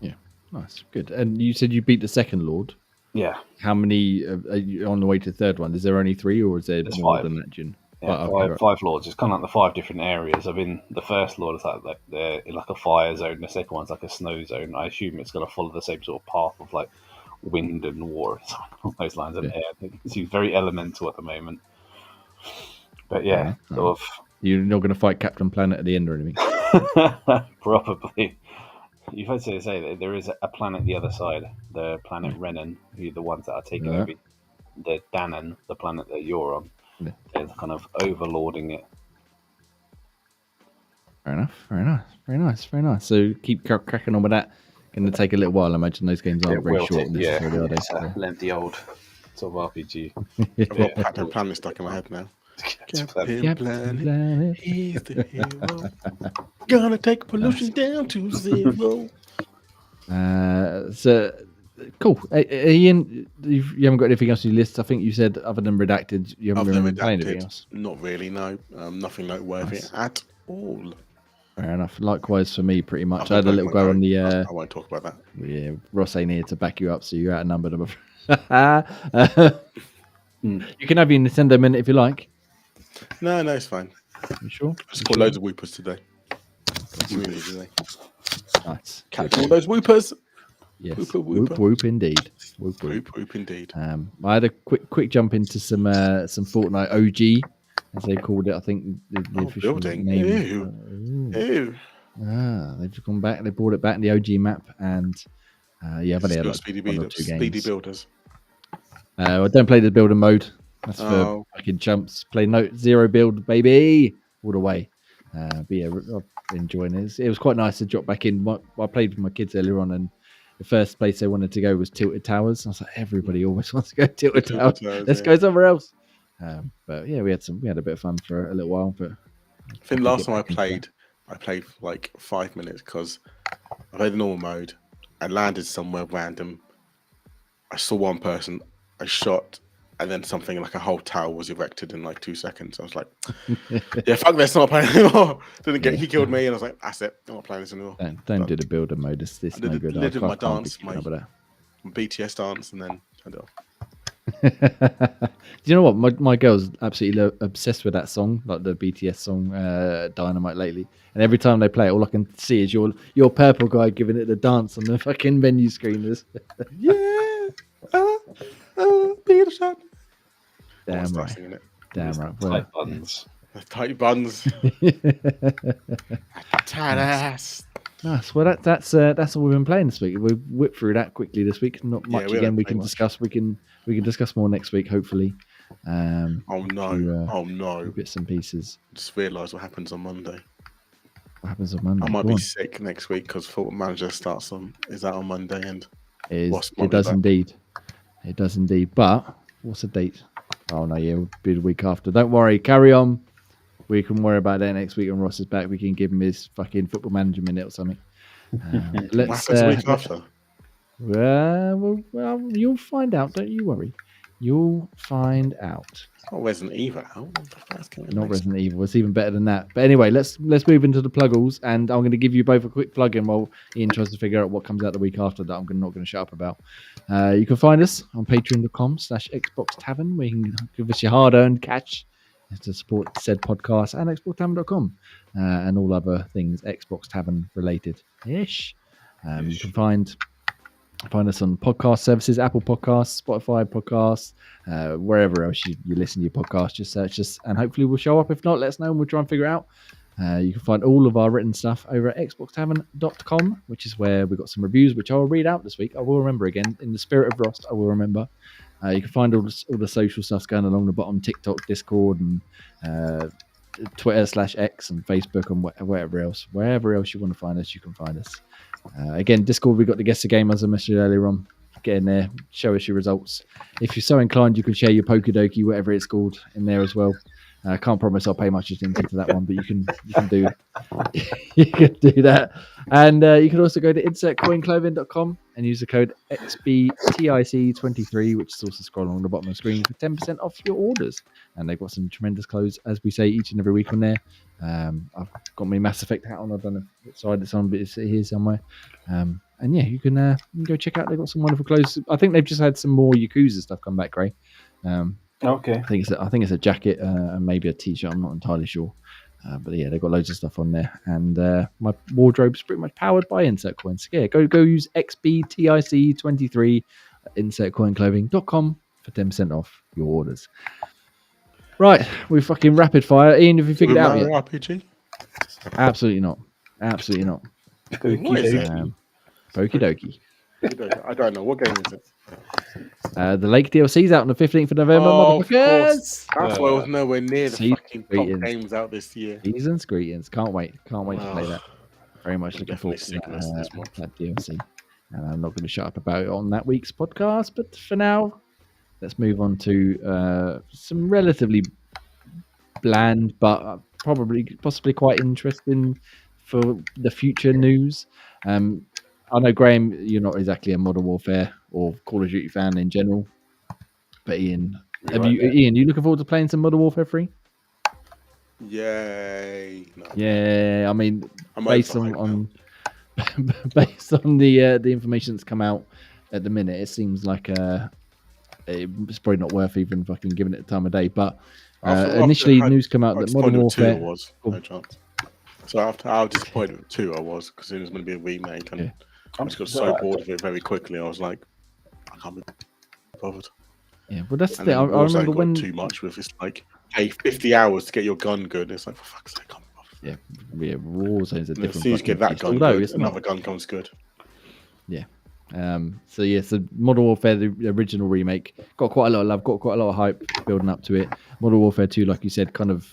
Yeah, nice, good. And you said you beat the second Lord. Yeah. How many are you on the way to the third one? Is there only 3, or is there more 5. than that, June? Yeah, five lords. It's kind of like the 5 different areas. I've been the first lord is like they're in like a fire zone. The second one's like a snow zone. I assume it's going to follow the same sort of path of like wind and water, along those lines of air. It seems very elemental at the moment. But yeah, sort of. You're not going to fight Captain Planet at the end or anything? Probably. You've heard say that there is a planet the other side, the planet Renan, who are the ones that are taking over the Danan, the planet that you're on. Yeah. They're kind of overlording it. Fair enough. Very nice. So keep cracking on with that. Going to take a little while. I imagine those games aren't very short. It's a lengthy old sort of RPG. Captain Planet stuck in my head now. Captain Planet, he's the hero. Gonna take pollution down to 0. So cool. Ian, you haven't got anything else on your list? I think you said other than Redacted, you haven't really been playing anything else. Not really, no. Nothing noteworthy at all. Fair enough. Likewise for me, pretty much. I had a little go on the. I won't talk about that. Yeah, Ross ain't here to back you up, so you're outnumbered. You can have your Nintendo minute if you like. No, it's fine. You sure? I just got loads of whoopers today. Nice. Catch all those whoopers. Yes. Whoop Indeed. Whoop indeed. I had a quick jump into some Fortnite OG, as they called it. I think the official building. name. Ew. They've gone back. They brought it back in the OG map, and I've only had like Speedy 1 or 2 games. Speedy builders. I don't play the builder mode. That's for fucking chumps. Play 0 build, baby, all the way. But yeah, I'm enjoying it. It was quite nice to drop back in. I played with my kids earlier on, and the first place they wanted to go was Tilted Towers. I was like, everybody always wants to go to Tilted Tilted Towers. Towers, Let's yeah. go somewhere else. But yeah, we had a bit of fun for a little while. But I think last time I played for like 5 minutes because I played the normal mode. I landed somewhere random. I saw one person. I shot, and then something like a whole tower was erected in like 2 seconds. I was like, "Yeah, fuck this, I'm not playing anymore." He killed me, and I was like, "That's it, I'm not playing this anymore." Don't do the builder mode. It's no good. I did my can't dance, be my keeping up with BTS dance, and then turned it off. that. Do you know what? My girl's absolutely obsessed with that song, like the BTS song Dynamite lately. And every time they play it, all I can see is your purple guy giving it the dance on the fucking menu screen. Yeah, be the shot. Damn Start right. singing it. Damn right. Tight buns. Tight buns, tight ass. Nice. Well, that's all we've been playing this week. We whipped through that quickly this week. Not much we again. haven't We played can much. discuss. We can discuss more next week, hopefully. Oh no! Bits and pieces. Just realised what happens on Monday. What happens on Monday? I might Go be on. sick next week because Football Manager starts is that on Monday, and It Monday does back? indeed. It does indeed. But what's the date? Oh no, yeah, it'll be the week after. Don't worry, carry on. We can worry about that next week when Ross is back. We can give him his fucking Football Manager minute or something. what Let's. happens the week after? Well, you'll find out. Don't you worry. You'll find out. It's not Resident Evil out. That's coming Not next. Resident Evil. It's even better than that. But anyway, let's move into the pluggles, and I'm going to give you both a quick plug-in while Ian tries to figure out what comes out the week after that I'm not going to shut up about. You can find us on patreon.com/Xbox Tavern, where you can give us your hard-earned cash to support said podcast, and xboxtavern.com, and all other things Xbox Tavern related-ish. You can find us on podcast services, Apple Podcasts, Spotify Podcasts, wherever else you listen to your podcast. Just search us, and hopefully we'll show up. If not, let us know, and we'll try and figure it out. You can find all of our written stuff over at xboxtavern.com, which is where we've got some reviews, which I will read out this week. I will remember again. In the spirit of Ross, I will remember. You can find all the social stuff going along the bottom, TikTok, Discord, and Twitter/X, and Facebook, and wherever else you want to find us, you can find us. Again, Discord, we've got the Guess the Game, as I mentioned earlier on. Get in there, show us your results. If you're so inclined, you can share your Pokedoki, whatever it's called, in there as well. I can't promise I'll pay much attention to that one, but you can do you can do that. And you can also go to insertcoinclothing.com and use the code XBTIC23, which is also scroll along the bottom of the screen, for 10% off your orders. And they've got some tremendous clothes, as we say each and every week on there. I've got my Mass Effect hat on. I don't know what side it's on, but it's here somewhere. And yeah, you can go check out. They've got some wonderful clothes. I think they've just had some more Yakuza stuff come back, Gray. Okay. I think it's a jacket and maybe a t-shirt. I'm not entirely sure, but yeah, they've got loads of stuff on there. And my wardrobe's pretty much powered by Insert Coins. Yeah, go use XBTIC23 at insertcoinclothing.com for 10% off your orders. Right, we fucking rapid fire. Ian, have you figured it out yet? RPG? Absolutely not. Absolutely not. What is it? Pokedoki. I don't know. What game is it? The Lake DLC's out on the 15th of November, Oh, of motherfuckers. That's why I was nowhere near the Season's fucking top greetings. games out this year. Season's greetings. Can't wait to play that. Very much looking forward to Definitely sick this month. that DLC. And I'm not going to shut up about it on that week's podcast, but for now, let's move on to some relatively bland, but possibly quite interesting for the future news. I know, Graham, you're not exactly a Modern Warfare or Call of Duty fan in general, but Ian, Ian, you looking forward to playing some Modern Warfare 3? Yay! No. Yeah, I mean, I'm based overhyped on based on the information that's come out at the minute, it seems like it's probably not worth even fucking giving it the time of day. But initially, news come out that Modern Warfare was no chance. So after how disappointed with 2 I was, because it was going to be a remake, and I just got so bored of it very quickly. I was like, I can't be bothered. Yeah, well, that's And the thing. I Warzone remember got when too much with it's like, hey, 50 hours to get your gun good. It's like, for fuck's sake, I can't be bothered. yeah, Warzone's a And different. as soon as you get that beast, gun although good, it's another not. gun comes good. So Modern Warfare, the original remake, got quite a lot of love, got quite a lot of hype building up to it. Modern Warfare 2, like you said, kind of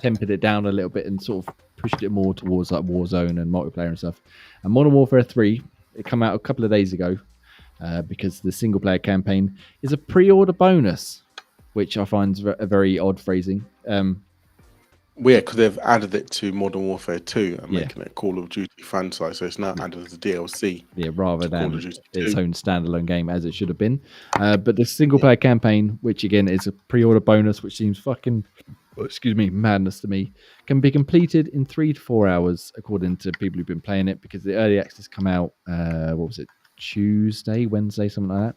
tempered it down a little bit and sort of pushed it more towards like Warzone and multiplayer and stuff. And Modern Warfare 3, it came out a couple of days ago because the single player campaign is a pre-order bonus, which I find a very odd phrasing. Well, yeah, because they've added it to Modern Warfare 2 and Yeah. making it Call of Duty franchise, so it's now added as a DLC. Yeah, rather Call of than Duty its 2. own standalone game as it should have been. But the single player campaign, which again is a pre-order bonus, which seems fucking, madness to me, can be completed in 3 to 4 hours, according to people who've been playing it, because the early access come out, Tuesday, Wednesday, something like that.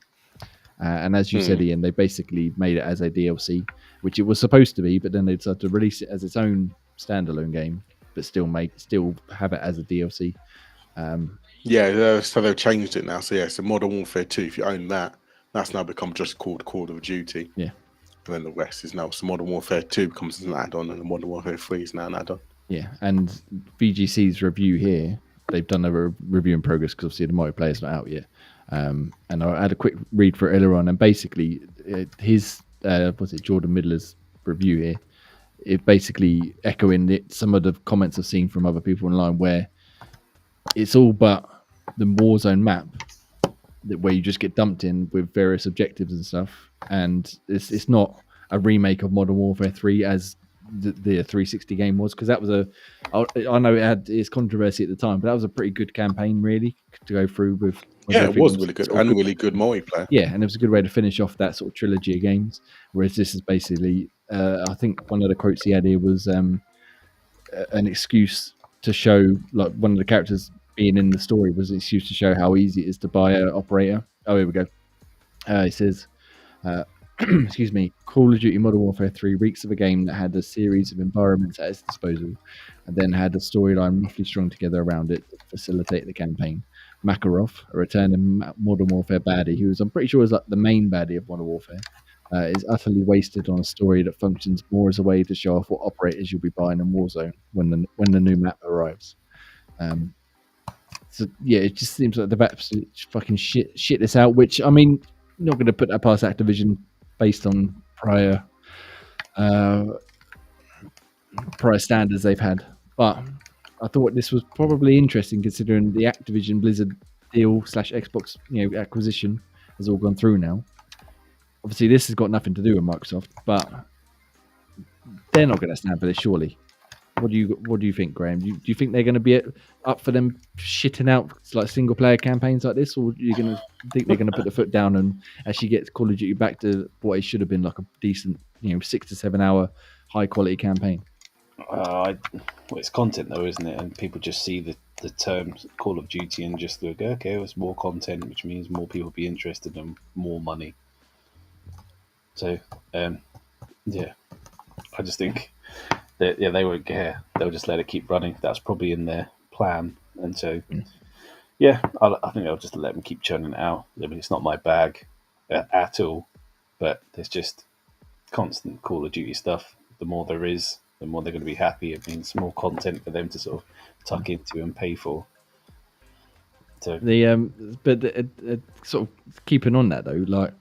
And as you said, Ian, they basically made it as a DLC, which it was supposed to be, but then they decided to release it as its own standalone game, but still have it as a DLC. Yeah, so they've changed it now. So yeah, so Modern Warfare 2, if you own that, that's now become just called Call of Duty. Yeah. And then the rest is now, so Modern Warfare 2 becomes an add-on, and the Modern Warfare 3 is now an add-on. Yeah, and VGC's review here, they've done a review in progress because obviously the multiplayer's not out yet. And I had a quick read for it earlier on, and basically his Jordan Midler's review here, it basically echoing some of the comments I've seen from other people online, where it's all but the Warzone map where you just get dumped in with various objectives and stuff, and it's not a remake of Modern Warfare 3 as the 360 game was, because that was I know it had its controversy at the time, but that was a pretty good campaign really to go through with. Yeah, it was really good and really good multiplayer. Yeah, and it was a good way to finish off that sort of trilogy of games. Whereas this is basically, I think one of the quotes he had here was an excuse to show, like, one of the characters being in the story was an excuse to show how easy it is to buy an operator. Oh, here we go. He says, excuse me, Call of Duty Modern Warfare 3 reeks of a game that had a series of environments at its disposal and then had a storyline roughly strung together around it to facilitate the campaign. Makarov, a returning Modern Warfare baddie, who I'm pretty sure is like the main baddie of Modern Warfare, is utterly wasted on a story that functions more as a way to show off what operators you'll be buying in Warzone when the new map arrives. So yeah, it just seems like they've absolutely fucking shit this out. Which, I mean, not going to put that past Activision based on prior standards they've had, but I thought this was probably interesting considering the Activision Blizzard deal / Xbox acquisition has all gone through now. Obviously, this has got nothing to do with Microsoft, but they're not going to stand for this, surely. What do you think, Graham? Do you think they're going to be up for them shitting out like single player campaigns like this, or are you going to think they're going to put the foot down and actually get Call of Duty back to what it should have been, like a decent 6 to 7 hour high quality campaign? Well, it's content though, isn't it? And people just see the term Call of Duty and just go, okay, it's more content, which means more people will be interested and more money. So, yeah, I just think that they won't care. They'll just let it keep running. That's probably in their plan. And so, yeah, I think I'll just let them keep churning it out. I mean, it's not my bag at all, but there's just constant Call of Duty stuff. The more there is, the more they're going to be happy. It means more content for them to sort of tuck into and pay for. So sort of keeping on that though, like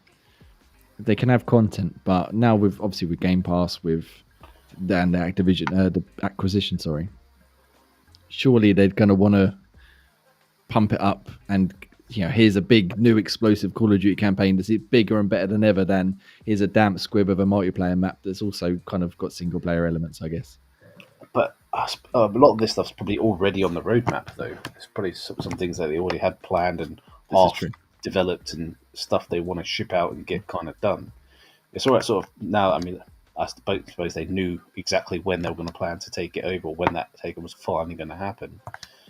they can have content, but now with Game Pass, with the Activision, the acquisition, surely they're going to want to pump it up and here's a big new explosive Call of Duty campaign that's bigger and better than ever than here's a damp squib of a multiplayer map that's also kind of got single player elements, I guess. But a lot of this stuff's probably already on the roadmap, though. It's probably some things that they already had planned and half developed and stuff they want to ship out and get kind of done. It's all right, sort of now. I mean, I suppose they knew exactly when they were going to plan to take it over, when that takeover was finally going to happen.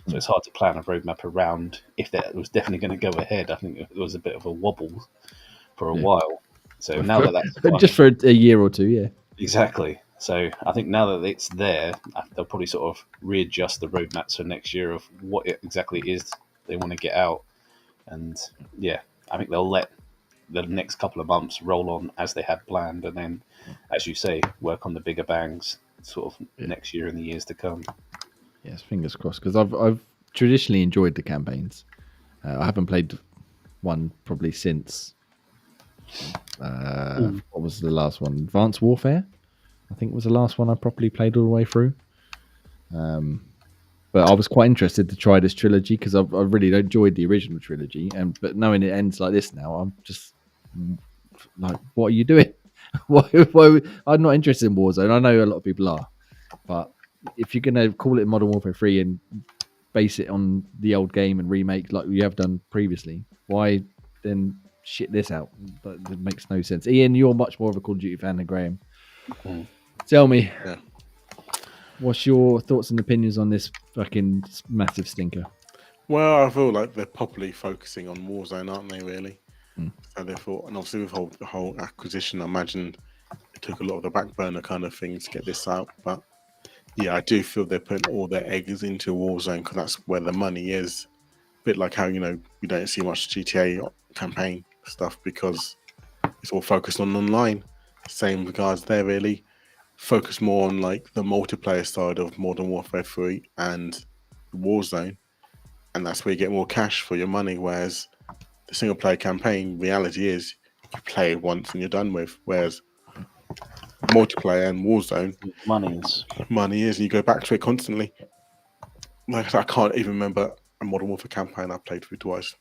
So it's hard to plan a roadmap around if that was definitely going to go ahead. I think it was a bit of a wobble for a while. So now that's just for a year or two, yeah, exactly. So I think now that it's there, they'll probably sort of readjust the roadmaps for next year of what it exactly is they want to get out. And yeah, I think they'll let the next couple of months roll on as they had planned, and then, as you say, work on the bigger bangs sort of next year and the years to come. Yes, fingers crossed, because I've traditionally enjoyed the campaigns. I haven't played one probably since what was the last one? Advanced Warfare, I think was the last one I properly played all the way through. But I was quite interested to try this trilogy because I really enjoyed the original trilogy, but knowing it ends like this now, I'm just like, what are you doing? why, I'm not interested in Warzone. I know a lot of people are, but if you're gonna call it Modern Warfare 3 and base it on the old game and remake like you have done previously, why then shit this out? That makes no sense. Ian, you're much more of a Call of Duty fan than Graham. Mm. Tell me, Yeah. what's your thoughts and opinions on this fucking massive stinker? Well, I feel like they're properly focusing on Warzone, aren't they? Really. Mm. So they thought, and obviously with the whole acquisition, I imagine it took a lot of the back burner kind of things to get this out. But yeah, I do feel they're putting all their eggs into Warzone because that's where the money is. A bit like how we don't see much GTA campaign stuff because it's all focused on online. Same regards there, really. Focus more on like the multiplayer side of Modern Warfare 3 and Warzone, and that's where you get more cash for your money. Whereas the single player campaign, reality is you play it once and you're done with. Whereas multiplayer and Warzone, money is you go back to it constantly. Like I can't even remember a Modern Warfare campaign I played through twice,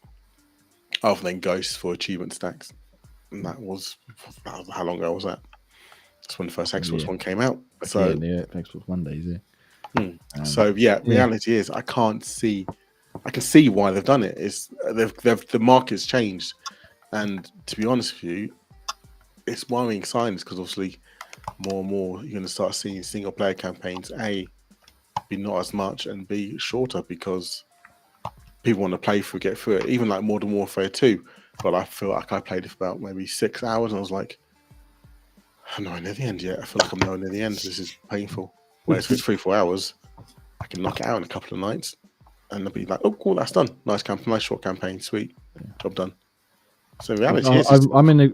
other than Ghosts for achievement stacks, and that was how long ago was that? That's when the first Xbox One came out. So yeah, Xbox One days, yeah. So reality is I can see why they've done it. Is the market's changed, and to be honest with you, it's worrying signs because obviously more and more you're going to start seeing single player campaigns be not as much and be shorter because people want to get through it. Even like Modern Warfare 2, but I feel like I played it for about maybe 6 hours and I was like, I'm not near the end yet. I feel like I'm not near the end. This is painful. Whereas if it's 3-4 hours, I can knock it out in a couple of nights and they'll be like, oh, cool, that's done. Nice short campaign, sweet, job done. So the reality is, I'm in a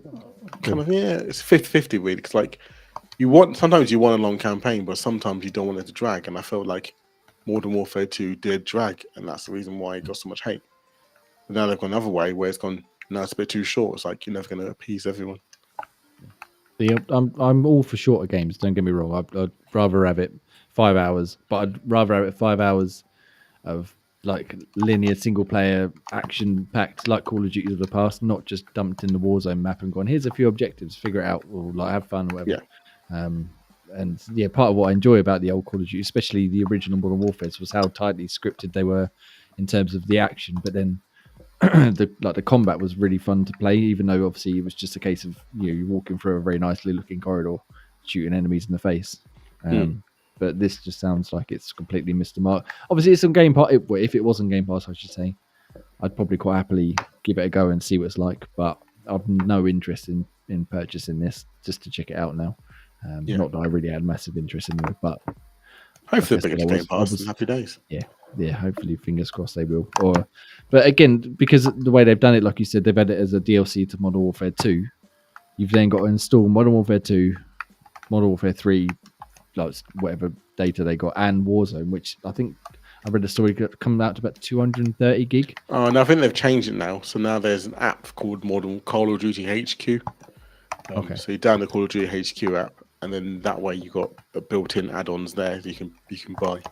it's 50-50 really, because like sometimes you want a long campaign, but sometimes you don't want it to drag. And I felt like Modern Warfare 2 did drag, and that's the reason why it got so much hate. But now they've gone another way where it's a bit too short. It's like you're never going to appease everyone. I'm all for shorter games. Don't get me wrong. I'd rather have it 5 hours, but I'd rather have it 5 hours of like linear single player action packed like Call of Duty of the past, not just dumped in the Warzone map and gone, here's a few objectives, figure it out, or like have fun, or whatever. Yeah. And yeah, part of what I enjoy about the old Call of Duty, especially the original Modern Warfare, was how tightly scripted they were in terms of the action. But then the combat was really fun to play, even though obviously it was just a case of you're walking through a very nicely looking corridor, shooting enemies in the face. But this just sounds like it's completely missed the mark. Obviously, it's on Game Pass. If it was on Game Pass, I should say, I'd probably quite happily give it a go and see what it's like. But I've no interest in purchasing this just to check it out now. Not that I really had massive interest in it, but hopefully they get Game Pass and happy days. Yeah, hopefully, fingers crossed they will. But again, because the way they've done it, like you said, they've had it as a DLC to Modern Warfare 2. You've then got to install Modern Warfare 2, Modern Warfare 3, like whatever data they got, and Warzone, which I think I read the story coming out to about 230 gig. Oh, no, I think they've changed it now. So now there's an app called Modern Call of Duty HQ. Okay. So you download the Call of Duty HQ app, and then that way you got built-in add-ons there that you can buy. You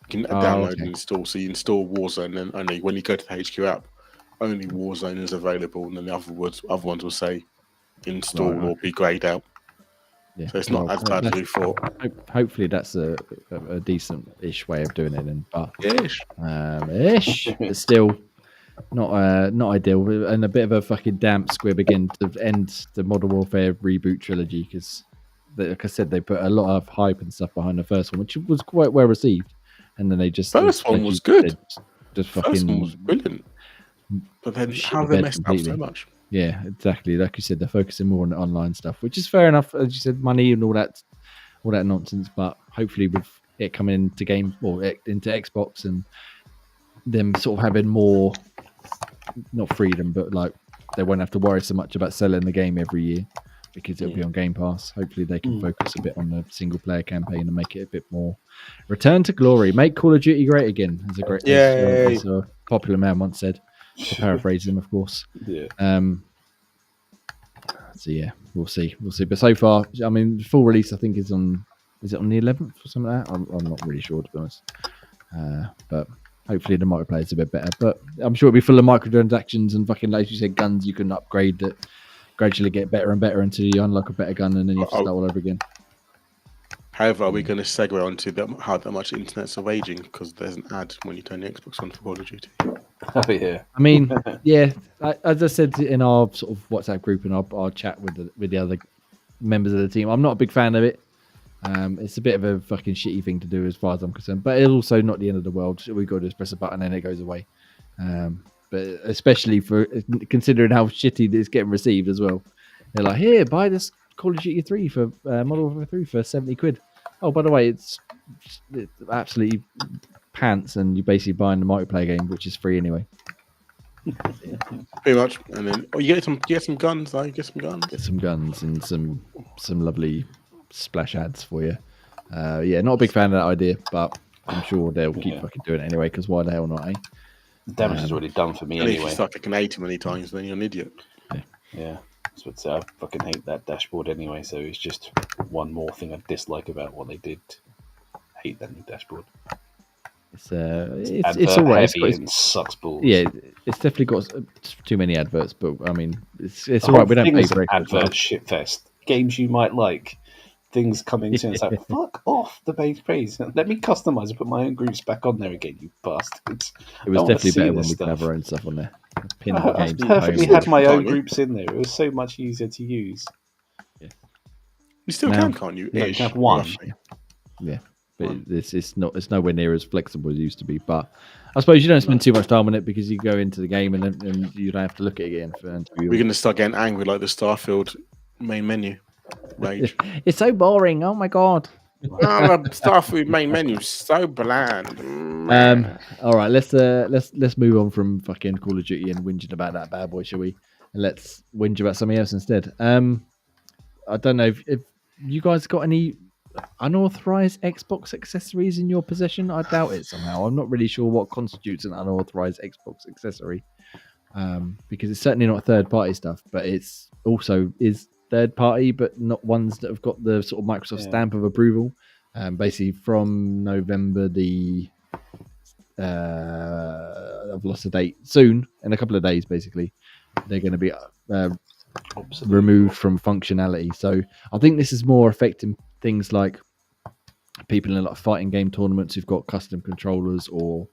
can download and install. So you install Warzone, and then only when you go to the HQ app, only Warzone is available, and then the other ones will say install or be grayed out. Yeah. So it's not as bad as we thought. Hopefully that's a decent-ish way of doing it. But still not ideal, and a bit of a fucking damp squib again to end the Modern Warfare reboot trilogy, because like I said, they put a lot of hype and stuff behind the first one, which was quite well received, and then they just first one was good. Just first fucking one was brilliant, but then how they messed up so much. Yeah, exactly. Like you said, they're focusing more on the online stuff, which is fair enough. As you said, money and all that nonsense. But hopefully, with it coming into game or into Xbox and them sort of having more, not freedom, but like they won't have to worry so much about selling the game every year because it'll be on Game Pass. Hopefully, they can focus a bit on the single player campaign and make it a bit more return to glory. Make Call of Duty great again. As a popular man once said. To paraphrase him, of course. Yeah. So yeah, we'll see. But so far, I mean, the full release I think is it on the 11th or something like that? I'm not really sure, to be honest. But hopefully the multiplayer is a bit better. But I'm sure it'll be full of microtransactions and fucking, like you said, guns you can upgrade that gradually get better and better until you unlock a better gun and then you have to start all over again. However, are we going to segue on to how much internet's raging because there's an ad when you turn the Xbox on for Call of Duty? Oh yeah. I mean, yeah, as I said in our sort of WhatsApp group and our chat with the other members of the team, I'm not a big fan of it. It's a bit of a fucking shitty thing to do as far as I'm concerned, but it's also not the end of the world. We got to just press a button and it goes away. But especially for considering how shitty it's getting received as well. They're like, here, buy this Call of Duty 3 for Modern Warfare 3 for 70 quid. Oh, by the way, it's absolutely pants, and you're basically buying the multiplayer game, which is free anyway. Pretty much, and then you get some guns. Though. You get some guns. Get some guns and some lovely splash ads for you. Yeah, not a big fan of that idea, but I'm sure they'll keep fucking doing it anyway. Because why the hell not? Eh? The damage is already done for me and anyway. If you start clicking 80 many times, then you're an idiot. Yeah. I fucking hate that dashboard anyway, so it's just one more thing I dislike about what they did. Hate that new dashboard. It's all right. It sucks balls. Yeah, it's definitely got too many adverts, but I mean, it's all right. We don't pay for it. Advert shitfest. Games you might like. Things coming soon. It's like, fuck off the base praise. Let me customize and put my own groups back on there again, you bastards. It was definitely better when we could have our own stuff on there. I perfectly had my own groups in there. It was so much easier to use. Yeah. You still can't you? You can have one. Yeah, but it's nowhere near as flexible as it used to be. But I suppose you don't spend too much time on it because you go into the game and you don't have to look at it again. We're going to start getting angry like the Starfield main menu. Rage. It's so boring. Oh my god. The Starfield main menu is so bland. All right, let's move on from fucking Call of Duty and whinging about that bad boy, shall we? And let's whinge about something else instead. I don't know if you guys got any unauthorized Xbox accessories in your possession. I doubt it somehow. I'm not really sure what constitutes an unauthorized Xbox accessory, because it's certainly not third party stuff, but it's also is third party, but not ones that have got the sort of Microsoft stamp of approval. Basically, from November, I've lost the date. Soon, in a couple of days, basically, they're going to be removed from functionality. So I think this is more affecting things like people in fighting game tournaments who've got custom controllers, or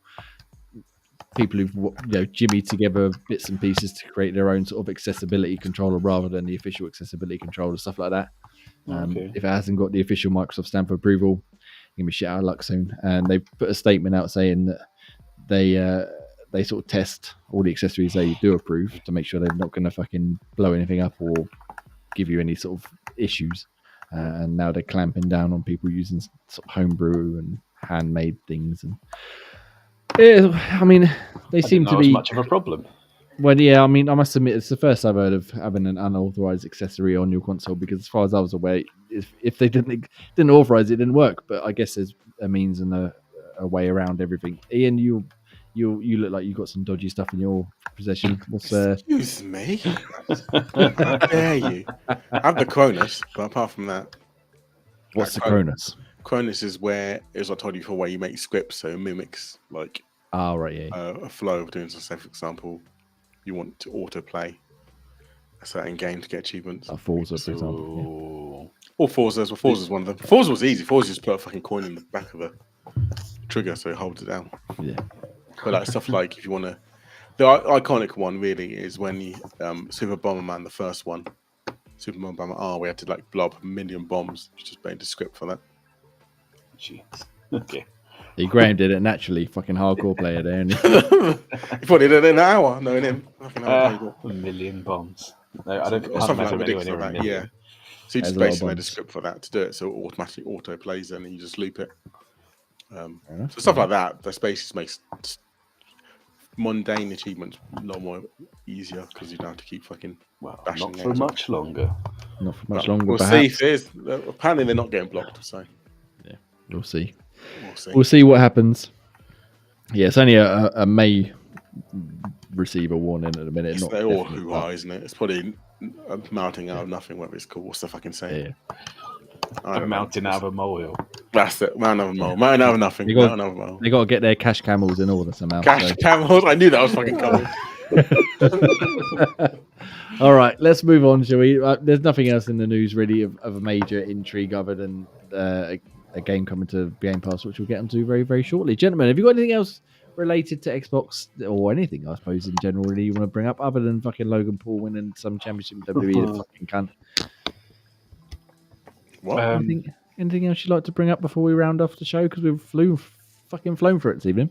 people who've jimmy together bits and pieces to create their own sort of accessibility controller rather than the official accessibility controller, stuff like that. If it hasn't got the official Microsoft stamp of approval, you're gonna be shit out of luck soon. And they put a statement out saying that they sort of test all the accessories they do approve to make sure they're not going to fucking blow anything up or give you any sort of issues. And now they're clamping down on people using sort of homebrew and handmade things. And I mean, they seem to be much of a problem. Well, yeah, I mean, I must admit, it's the first I've heard of having an unauthorized accessory on your console, because as far as I was aware, if they didn't authorize it, it didn't work. But I guess there's a means and a way around everything. Ian, you look like you got some dodgy stuff in your possession. Excuse me? How dare you? I have the Cronus, but apart from that... What's the Cronus? Cronus is where, as I told you before, where you make scripts, so it mimics like a flow of doing some. Say, for example, you want to autoplay a certain game to get achievements. Forza, for example. Yeah. Or Forza's. Well, Forza's one of them. Forza was easy. Forza just put a fucking coin in the back of the trigger so it holds it down. Yeah. But like stuff like if you want to, the iconic one really is when you Super Bomberman, the first one, Super Bomberman R, we had to like blow up 1 million bombs. You just made the script for that. Jeez. Okay. Graham did it naturally. Fucking hardcore player there. And he probably did it in an hour, knowing him. 1 million bombs. No, I don't. Something like ridiculous like that. Yeah. So you just basically made a script for that to do it, so it automatically auto plays, and then you just loop it. So stuff like that. That basically makes mundane achievements a lot more easier because you don't have to keep fucking. Well, not for much longer. Not for much longer. We'll see if it is. Apparently, they're not getting blocked. So. We'll see. We'll see what happens. Yeah, it's only a May receiver warning at the minute. They're all hoo-ha, isn't it? It's probably mounting out of nothing, whatever it's called. What's the fucking saying? Yeah. Mounting out of a molehill. That's it. Man over mole. Man over nothing. They got- Man over mole. They got to get their cash camels in order somehow. Cash so. camels. I knew that was fucking coming. All right, let's move on, shall we? There's nothing else in the news really of a major intrigue other than a game coming to Game Pass, which we'll get onto very, very shortly. Gentlemen, have you got anything else related to Xbox or anything, I suppose, in general, really you want to bring up other than fucking Logan Paul winning some championship in WWE, the fucking cunt? What? Anything else you'd like to bring up before we round off the show? Because we've flown for it this evening.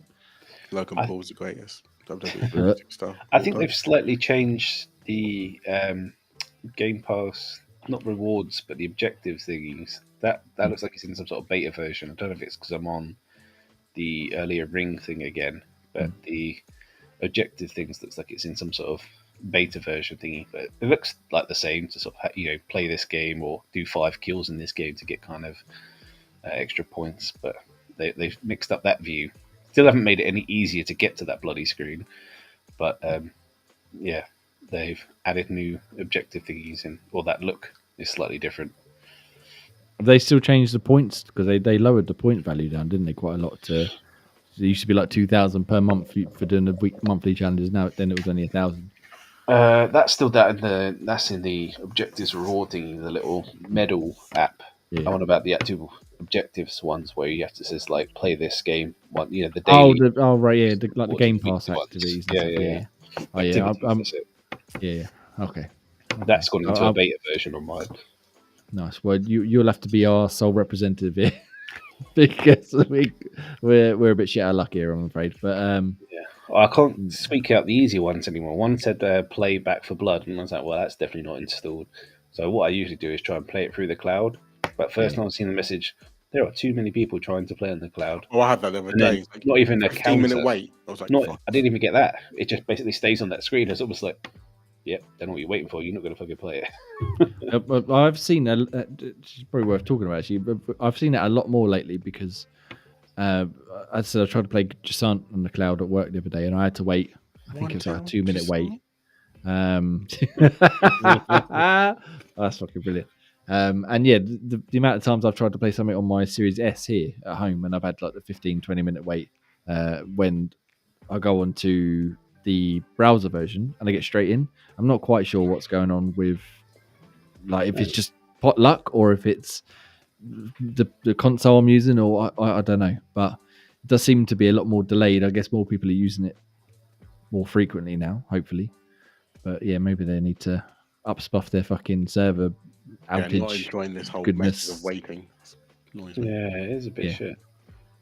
Logan Paul's the greatest WWE superstar. I think they've slightly changed the Game Pass, not rewards, but the objective thingies. That looks like it's in some sort of beta version. I don't know if it's because I'm on the earlier Ring thing again, but the objective things looks like it's in some sort of beta version thingy. But it looks like the same to sort of play this game or do 5 kills in this game to get kind of extra points. But they've mixed up that view. Still haven't made it any easier to get to that bloody screen. But they've added new objective thingies in, or that look is slightly different. Have they still changed the points? Because they lowered the point value down, didn't they? Quite a lot. It used to be like 2,000 per month for doing the monthly challenges. Now then it was only 1,000. That's still that's in the objectives reward thingy, the little medal app. Yeah. I want about the actual objectives ones where you have to just like play this game. The daily. Right, yeah, the Game Pass activities. Yeah. Oh yeah. Okay. That's gone into a beta version on mine. Nice. Well, you'll have to be our sole representative here because we're a bit shit out of luck here, I'm afraid. But I can't speak out the easy ones anymore. One said play Back for Blood, and I was like, well, that's definitely not installed. So what I usually do is try and play it through the cloud. But first, I've seen the message. There are too many people trying to play on the cloud. Oh, I had that the other day. Like, not even a 15-minute wait. I was like, I didn't even get that. It just basically stays on that screen. It's almost like, yep, don't know what you're waiting for. You're not going to fucking play it. I've seen it's probably worth talking about actually. But I've seen it a lot more lately because I said I tried to play Jasant on the cloud at work the other day, and I had to wait. I think it was like a 2-minute wait. That's fucking brilliant. And yeah, the amount of times I've tried to play something on my Series S here at home, and I've had like the 15-20 minute wait when I go on to the browser version and I get straight in. I'm not quite sure what's going on with, like, if it's just pot luck or if it's the console I'm using, or I don't know. But it does seem to be a lot more delayed. I guess more people are using it more frequently now, hopefully. But yeah, maybe they need to upspuff their fucking server outage. Yeah, not enjoying this whole mess of waiting. Yeah, it is a bit shit.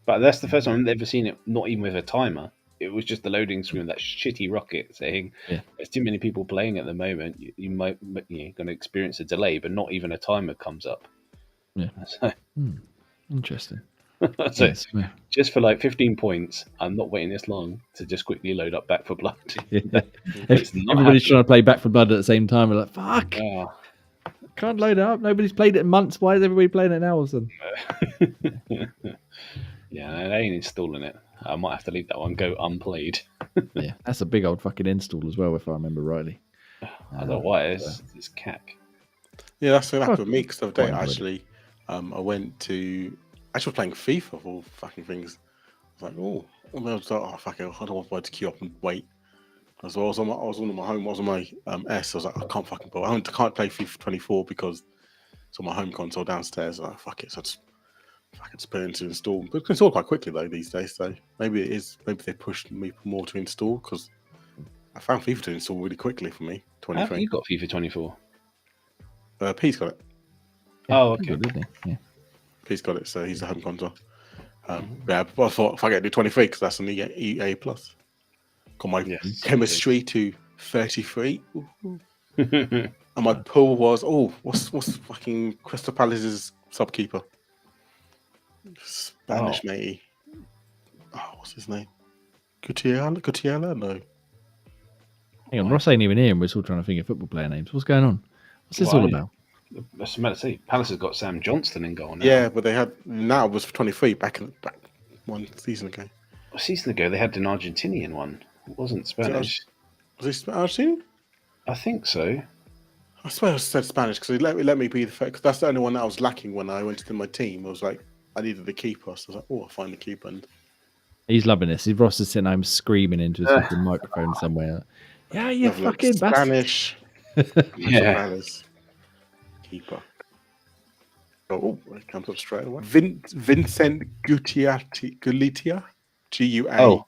But that's the first time I've ever seen it, not even with a timer. It was just the loading screen with that shitty rocket saying there's too many people playing at the moment. You might going to experience a delay, but not even a timer comes up. Yeah. So, interesting. So just for like 15 points, I'm not waiting this long to just quickly load up Back for Blood. Everybody's trying to play Back for Blood at the same time. We're like, fuck. Can't load it up. Nobody's played it in months. Why is everybody playing it now? All of a sudden? Yeah, they ain't installing it. I might have to leave that one go unplayed. Yeah, that's a big old fucking install as well, if I remember rightly. I don't know why it's cack. Yeah, that's what happened with me because the other day, actually, I went to. Actually, was playing FIFA of all fucking things. I was like, I was like, oh, fuck it, I don't want to queue up and wait. As well, I was on my home, I was on my S. I was like, I can't fucking bother. I can't play FIFA 24 because it's on my home console downstairs. I was like, fuck it, so I just fucking put it into install. But it's installed quite quickly though these days. So maybe they pushed me more to install because I found FIFA to install really quickly for me. 23. You got FIFA 24? P's got it. Oh, okay. Yeah. P's got it, so he's a home console. But I thought if I get to 23 because that's an EA Plus. Got my chemistry to 33. And my pool was what's fucking Crystal Palace's subkeeper? Spanish matey. What's his name? Gutierrez? No. Hang on, Ross ain't even here and we're still trying to think of football player names. What's going on? What's this all about? That's what I'm say. Palace has got Sam Johnston in goal now. Yeah, but they had now it was 23 back one season ago. A season ago they had an Argentinian one. It wasn't Spanish. Was he Argentinian? I think so. I swear I said Spanish because he let me be the first. Because that's the only one that I was lacking when I went to my team. I was like, I needed the keeper, so I was like, oh, I'll find the keeper. And He's loving this. Ross is sitting home screaming into his fucking microphone somewhere. Yeah, you have a look. fucking bastard. Spanish. Yeah. Palace. Keeper. Oh, it comes up straight away. Vincent Gulitia. Guita.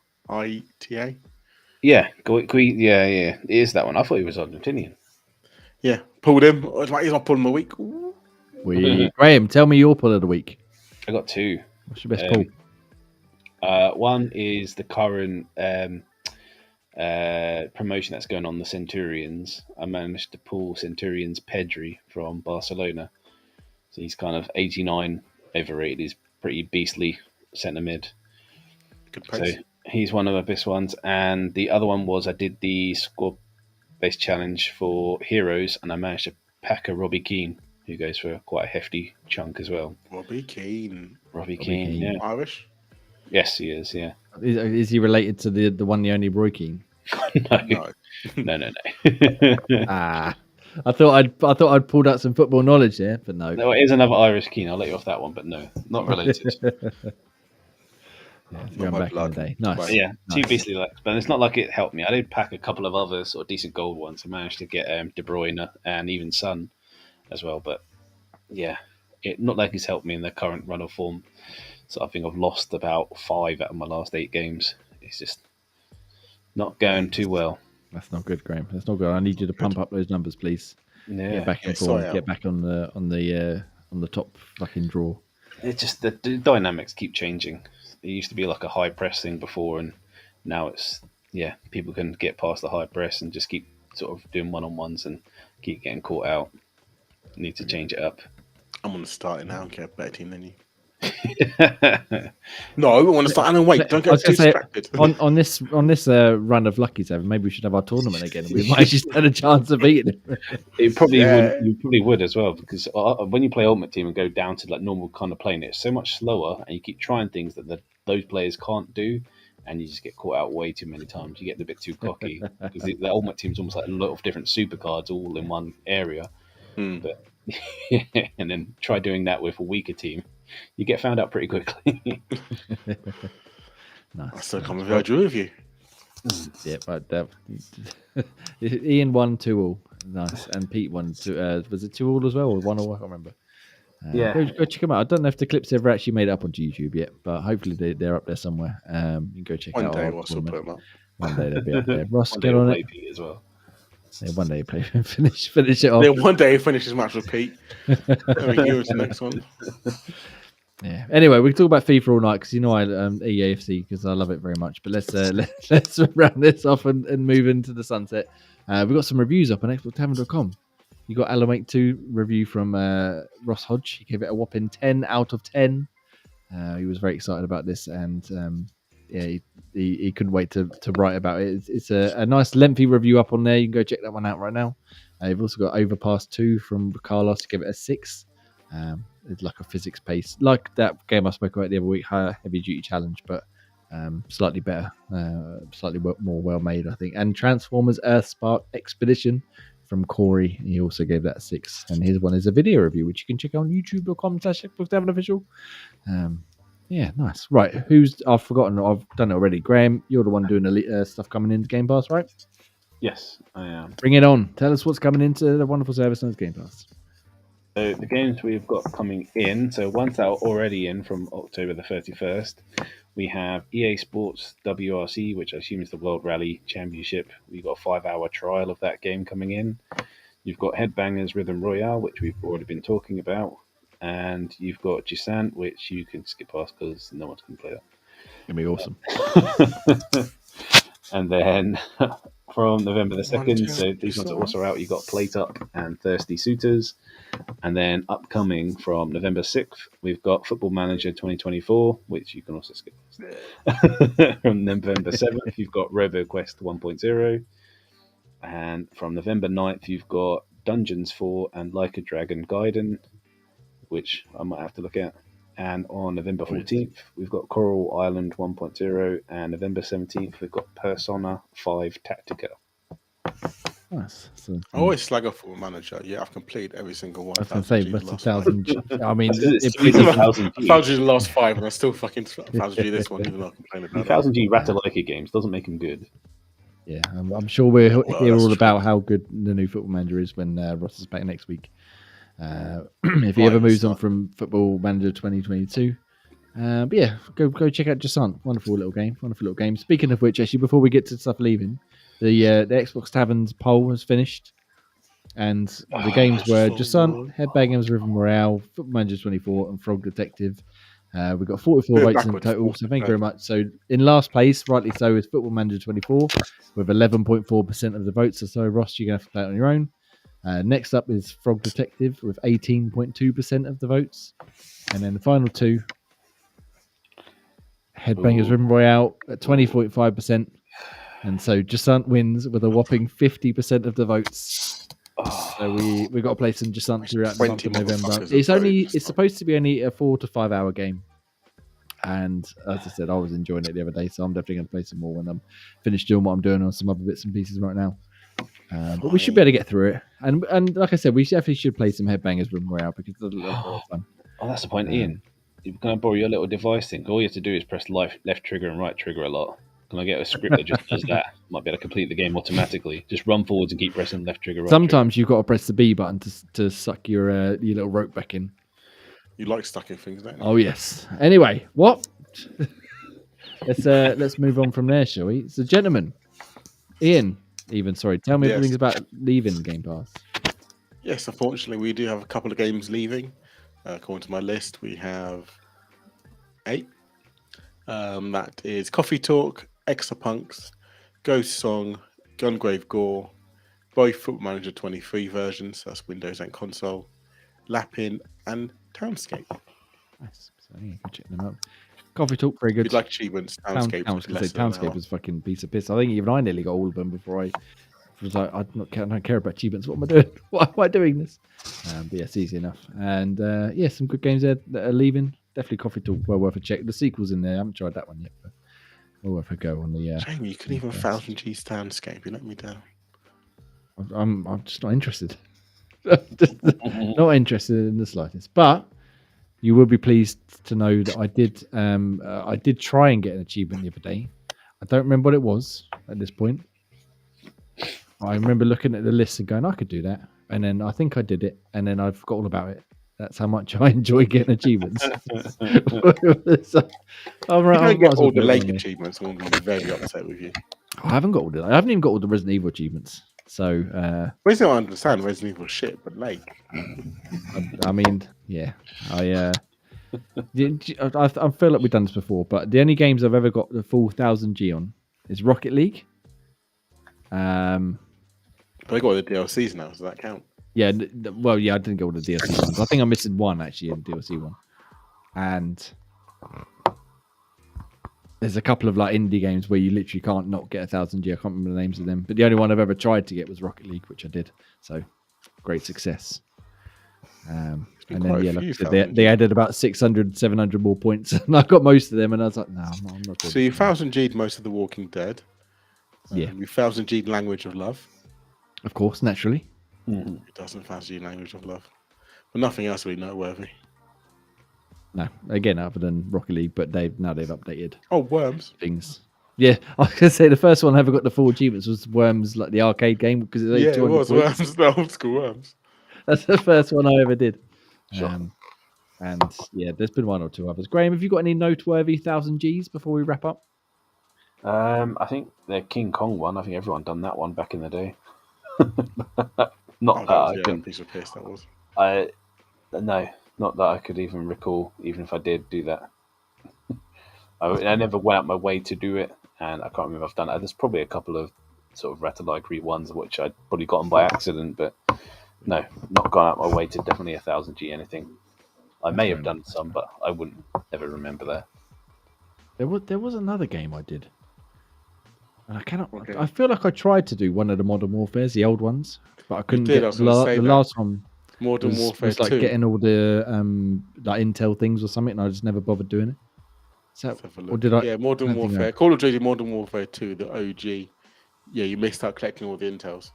Yeah. Yeah. It is that one. I thought he was Argentinian. Yeah, pulled him. He's not pulling him a week. Graham, tell me your pull of the week. I got two. What's your best pull? One is the current promotion that's going on, the Centurions. I managed to pull Centurions Pedri from Barcelona. So he's kind of 89 overrated. He's pretty beastly centre mid. Good pace. So he's one of my best ones. And the other one was I did the squad-based challenge for Heroes, and I managed to pack a Robbie Keane, who goes for quite a hefty chunk as well. Robbie Keane. Robbie Keane, yeah. Irish? Yes, he is, yeah. Is he related to the one, the only Roy Keane? No. I thought I'd pulled out some football knowledge there, but no. No, it is another Irish Keane. I'll let you off that one, but no, not related. Going back in the day. Nice. But yeah, nice. two beastly likes, but it's not like it helped me. I did pack a couple of other sort of decent gold ones. I managed to get De Bruyne and even Son as well, but yeah, it not like it's helped me in the current run of form. So I think I've lost about 5 out of my last 8 games. It's just not going too well. That's not good, Graham. That's not good. I need you to pump up those numbers, please. Yeah, Get back in form. Get back on the top fucking draw. It's just the dynamics keep changing. It used to be like a high press thing before, and now it's people can get past the high press and just keep sort of doing one-on-ones and keep getting caught out. Need to change it up. I'm going to start it now and get a better team than you. No, I want to start. And wait, don't get too distracted. On this run of Lucky Seven, maybe we should have our tournament again. We might just have a chance of beating it. It probably would. You probably would as well, because when you play Ultimate Team and go down to like normal kind of playing, it's so much slower, and you keep trying things that those players can't do, and you just get caught out way too many times. You get a bit too cocky because the Ultimate Team is almost like a lot of different super cards all in one area. But and then try doing that with a weaker team. You get found out pretty quickly. Nice. I still can't believe I drew with you. Yeah, but Ian won 2-2. Nice, and Pete won 2. Was it 2-2 as well, or 1-1? I can't remember. Go check them out. I don't know if the clips ever actually made it up onto YouTube yet, but hopefully they're up there somewhere. You can go check One out. day we'll put them up. One day they'll be up there. Ross, One get day on we'll it. play Pete as well. Yeah, one day play finish it off. Then one day he finishes match with Pete. Then we go to the next one. Yeah. Anyway, we can talk about FIFA all night because you know I EAFC because I love it very much. But let's round this off and move into the sunset. We've got some reviews up on xboxtavern.com. You got Alan Wake 2 review from Ross Hodge. He gave it a whopping 10 out of 10. He was very excited about this, and he couldn't wait to write about it. It's a nice lengthy review up on there. You can go check that one out right now. You've also got Overpass 2 from Carlos. He gave it a 6. It's like a physics pace, like that game I spoke about the other week, Heavy Duty Challenge, but slightly better, slightly more well made, I think. And Transformers Earthspark Expedition from Corey, he also gave that a 6. And his one is a video review, which you can check out on youtube.com/xboxtavernofficial. Yeah, nice. Right, I've forgotten, I've done it already. Graham, you're the one doing the stuff coming into Game Pass, right? Yes, I am. Bring it on. Tell us what's coming into the wonderful service known as Game Pass. So the games we've got coming in, so ones that are already in from October the 31st, we have EA Sports WRC, which I assume is the World Rally Championship. We've got a 5-hour trial of that game coming in. You've got Headbangers Rhythm Royale, which we've already been talking about. And you've got Gisant, which you can skip past because no one's going to play that. It's going to be awesome. And then from November the 2nd, so these ones are also out, you've got Plate Up and Thirsty Suitors. And then upcoming from November 6th, we've got Football Manager 2024, which you can also skip past. From November 7th, you've got RoboQuest 1.0. And from November 9th, you've got Dungeons 4 and Like a Dragon Gaiden, which I might have to look at. And on November 14th, we've got Coral Island 1.0. And November 17th, we've got Persona 5 Tactica. Nice. So, I always slag off Football Manager. Yeah, I've completed every single one. I was going to say, G but the last 1,000 G. I mean, It's it sweet doesn't. 1,000 G. 1,000 G the last 5, and I still fucking 1,000 G this one, even though I complain about it. 1,000 G Ratalaika games doesn't make them good. Yeah, I'm sure we'll well, hear that's all true. about how good the new Football Manager is when Ross is back next week. If he ever moves on from Football Manager 2022. But yeah, go check out Jasant. Wonderful little game. Speaking of which, actually, before we get to stuff leaving, the Xbox Taverns poll has finished, and the games were Jasant, Headbangers, River Morale, Football Manager 24, and Frog Detective. We've got 44 votes in total, so thank you very much. So in last place, rightly so, is Football Manager 24 with 11.4% of the votes. So Ross, you're going to have to play it on your own. Next up is Frog Detective with 18.2% of the votes. And then the final two, Headbangers Rim Royale at 20.5%. And so Jasant wins with a whopping 50% of the votes. So we got to play some Jasant throughout the month of November. It's supposed to be only a 4 to 5 hour game. And as I said, I was enjoying it the other day, so I'm definitely going to play some more when I'm finished doing what I'm doing on some other bits and pieces right now. But we should be able to get through it. And like I said, we definitely should play some Headbangers Rim Royale because it's a lot of fun. Oh, that's the point, Ian. You're going to borrow your little device thing. All you have to do is press left trigger and right trigger a lot. Can I get a script that just does that? Might be able to complete the game automatically. Just run forwards and keep pressing left trigger, right Sometimes you've got to press the B button to suck your little rope back in. You like stuck in things, don't you? Oh yes. Anyway, what? Let's move on from there, shall we? So, gentlemen, Ian, tell me things about leaving Game Pass. Yes, unfortunately, we do have a couple of games leaving. According to my list, we have 8. That is Coffee Talk, Exapunks, Ghost Song, Gungrave Gore, both Football Manager 23 versions, that's Windows and console, Lapin, and Townscape. Nice. So yeah, you can check them out. Coffee Talk, very good. If you'd like achievements, Townscape is a fucking piece of piss. I think even I nearly got all of them before I was like, I don't care about achievements. What am I doing? Why am I doing this? But yeah, it's easy enough. And yeah, some good games there that are leaving. Definitely Coffee Talk, well worth a check. The sequel's in there. I haven't tried that one yet, but well worth a go on the. Jamie, you couldn't even 1,000 G's Townscape. You let me down. I'm just not interested. Not interested in the slightest. But you will be pleased to know that I did try and get an achievement the other day. I don't remember what it was at this point. I remember looking at the list and going, I could do that. And then I think I did it. And then I forgot all about it. That's how much I enjoy getting achievements. So, I get all the Lake achievements. I'm going to be very upset with you. I haven't even got all the Resident Evil achievements. So, Resident I understand Resident Evil shit, but Lake. I mean, yeah. I feel like we've done this before, but the only games I've ever got the full 1,000 G on is Rocket League. But I got all the DLCs now. Does that count? Yeah. Well, yeah, I didn't get all the DLC ones. I think I'm missing one actually in the DLC one, and there's a couple of like indie games where you literally can't not get 1,000 G. I can't remember the names of them, but the only one I've ever tried to get was Rocket League, which I did. So great success. And then yeah, like I said, they added about 600, 700 more points, and I got most of them. And I was like, no, I'm not. So you 1,000 G'd most of The Walking Dead. Yeah, you 1,000 G'd Language of Love. Of course, naturally. It doesn't 1,000 G Language of Love, but nothing else really noteworthy. No, again, other than Rocket League, but they've updated. Oh, Worms things. Yeah, I was gonna say the first one I ever got the 4 achievements was Worms, like the arcade game, because it was points. Worms, the old school Worms. That's the first one I ever did. And yeah, there's been one or two others. Graham, have you got any noteworthy 1,000 Gs before we wrap up? I think the King Kong one. I think everyone done that one back in the day. Not that I can. Piece of piss that was. No, not that I could even recall. Even if I did do that, I never went out my way to do it, and I can't remember if I've done it. There's probably a couple of sort of Ratalaika ones which I'd probably gotten by accident, but no, not gone out my way to definitely 1,000 G anything. I may have done some, but I wouldn't ever remember that. There was another game I did. And I cannot. Okay. I feel like I tried to do one of the Modern Warfares, the old ones, but I couldn't get the last one. Modern Warfare was like 2. Getting all the like Intel things or something, and I just never bothered doing it. So, or did I? Yeah, Modern Warfare, Call of Duty Modern Warfare 2, the OG. Yeah, you missed out collecting all the Intels.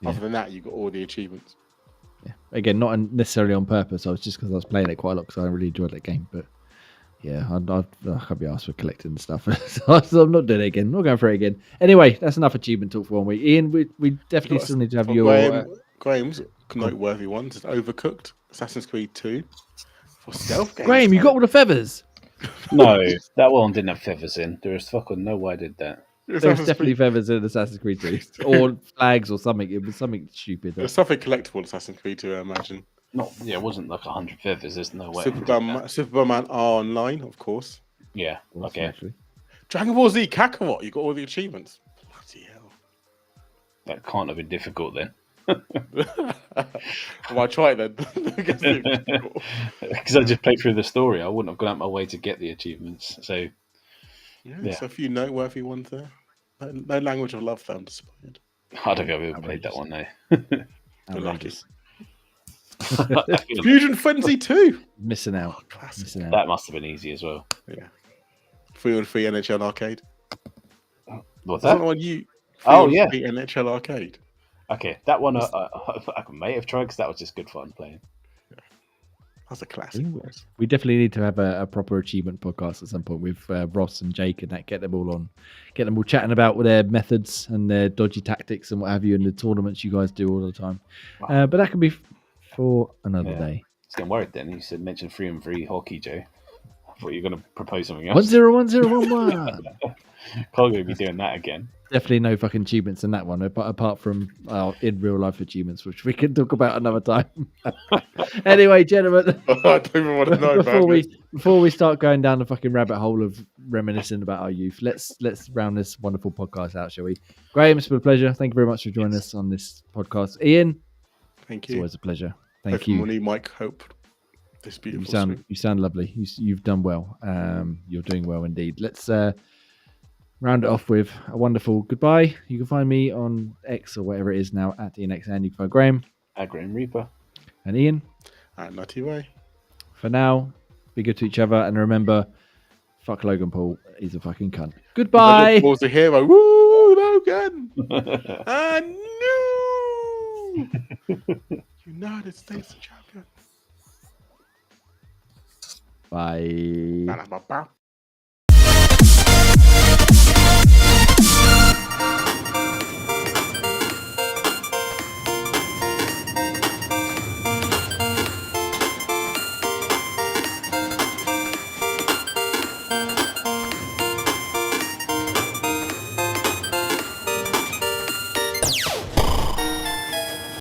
Yeah. Other than that, you got all the achievements. Yeah. Again, not necessarily on purpose. I was just because I was playing it quite a lot because I really enjoyed that game. But yeah, I can't be asked for collecting stuff, so I'm not doing it again. I'm not going for it again. Anyway, that's enough achievement talk for 1 week. Ian, we definitely still need to have For your. Graham's noteworthy ones is Overcooked, Assassin's Creed 2, for stealth games. Graham, you got all the feathers. No, that one didn't have feathers in. There is fucking no way I did that. There's definitely feathers in Assassin's Creed 2, or flags or something. It was something stupid. There's something collectible Assassin's Creed 2, I imagine. It wasn't like 100 feathers. There's no way. Superman R Online, of course. Yeah, okay. Actually. Dragon Ball Z Kakarot, you got all the achievements. Bloody hell. That can't have been difficult then. Well, I try it then. Because I just played through the story. I wouldn't have gone out my way to get the achievements. So, yeah. So a few noteworthy ones there. No Language of Love, though, I'm disappointed. I don't think I've ever played that one, though. You're lucky. Fusion Frenzy 2. Missing out. Classic. Missing out. That must have been easy as well. Yeah. 3-on-3 NHL Arcade. What's That that? one you. Yeah. 3 NHL Arcade. Okay, that one I may have tried because that was just good fun playing. That's a classic. We definitely need to have a proper achievement podcast at some point with Ross and Jake and that. Get them all chatting about their methods and their dodgy tactics and what have you, and the tournaments you guys do all the time. Wow. But that can be for another day. I was getting worried then. You said mention 3-on-3 hockey, Joe. I thought you were going to propose something else. 1-0-1-0-1-1. Can't going to be doing that again. Definitely no fucking achievements in that one, apart from in real life achievements, which we can talk about another time. Anyway, gentlemen, I don't even want to know before we start going down the fucking rabbit hole of reminiscing about our youth, let's round this wonderful podcast out, shall we? Graham, it's been a pleasure. Thank you very much for joining us on this podcast. Ian, Thank it's you. always a pleasure. Thank Hopefully you. Money, Mike, hope. This beautiful. You sound lovely. You've done well. You're doing well indeed. Let's round it off with a wonderful goodbye. You can find me on X or whatever it is now at IanXN. You can find Graham. At Graham Reaper. And Ian. And Nutty Way. For now, be good to each other. And remember, fuck Logan Paul. He's a fucking cunt. Goodbye. Logan Paul's the hero. Woo, Logan. And no. United States champion. Bye. Ba-da-ba-ba.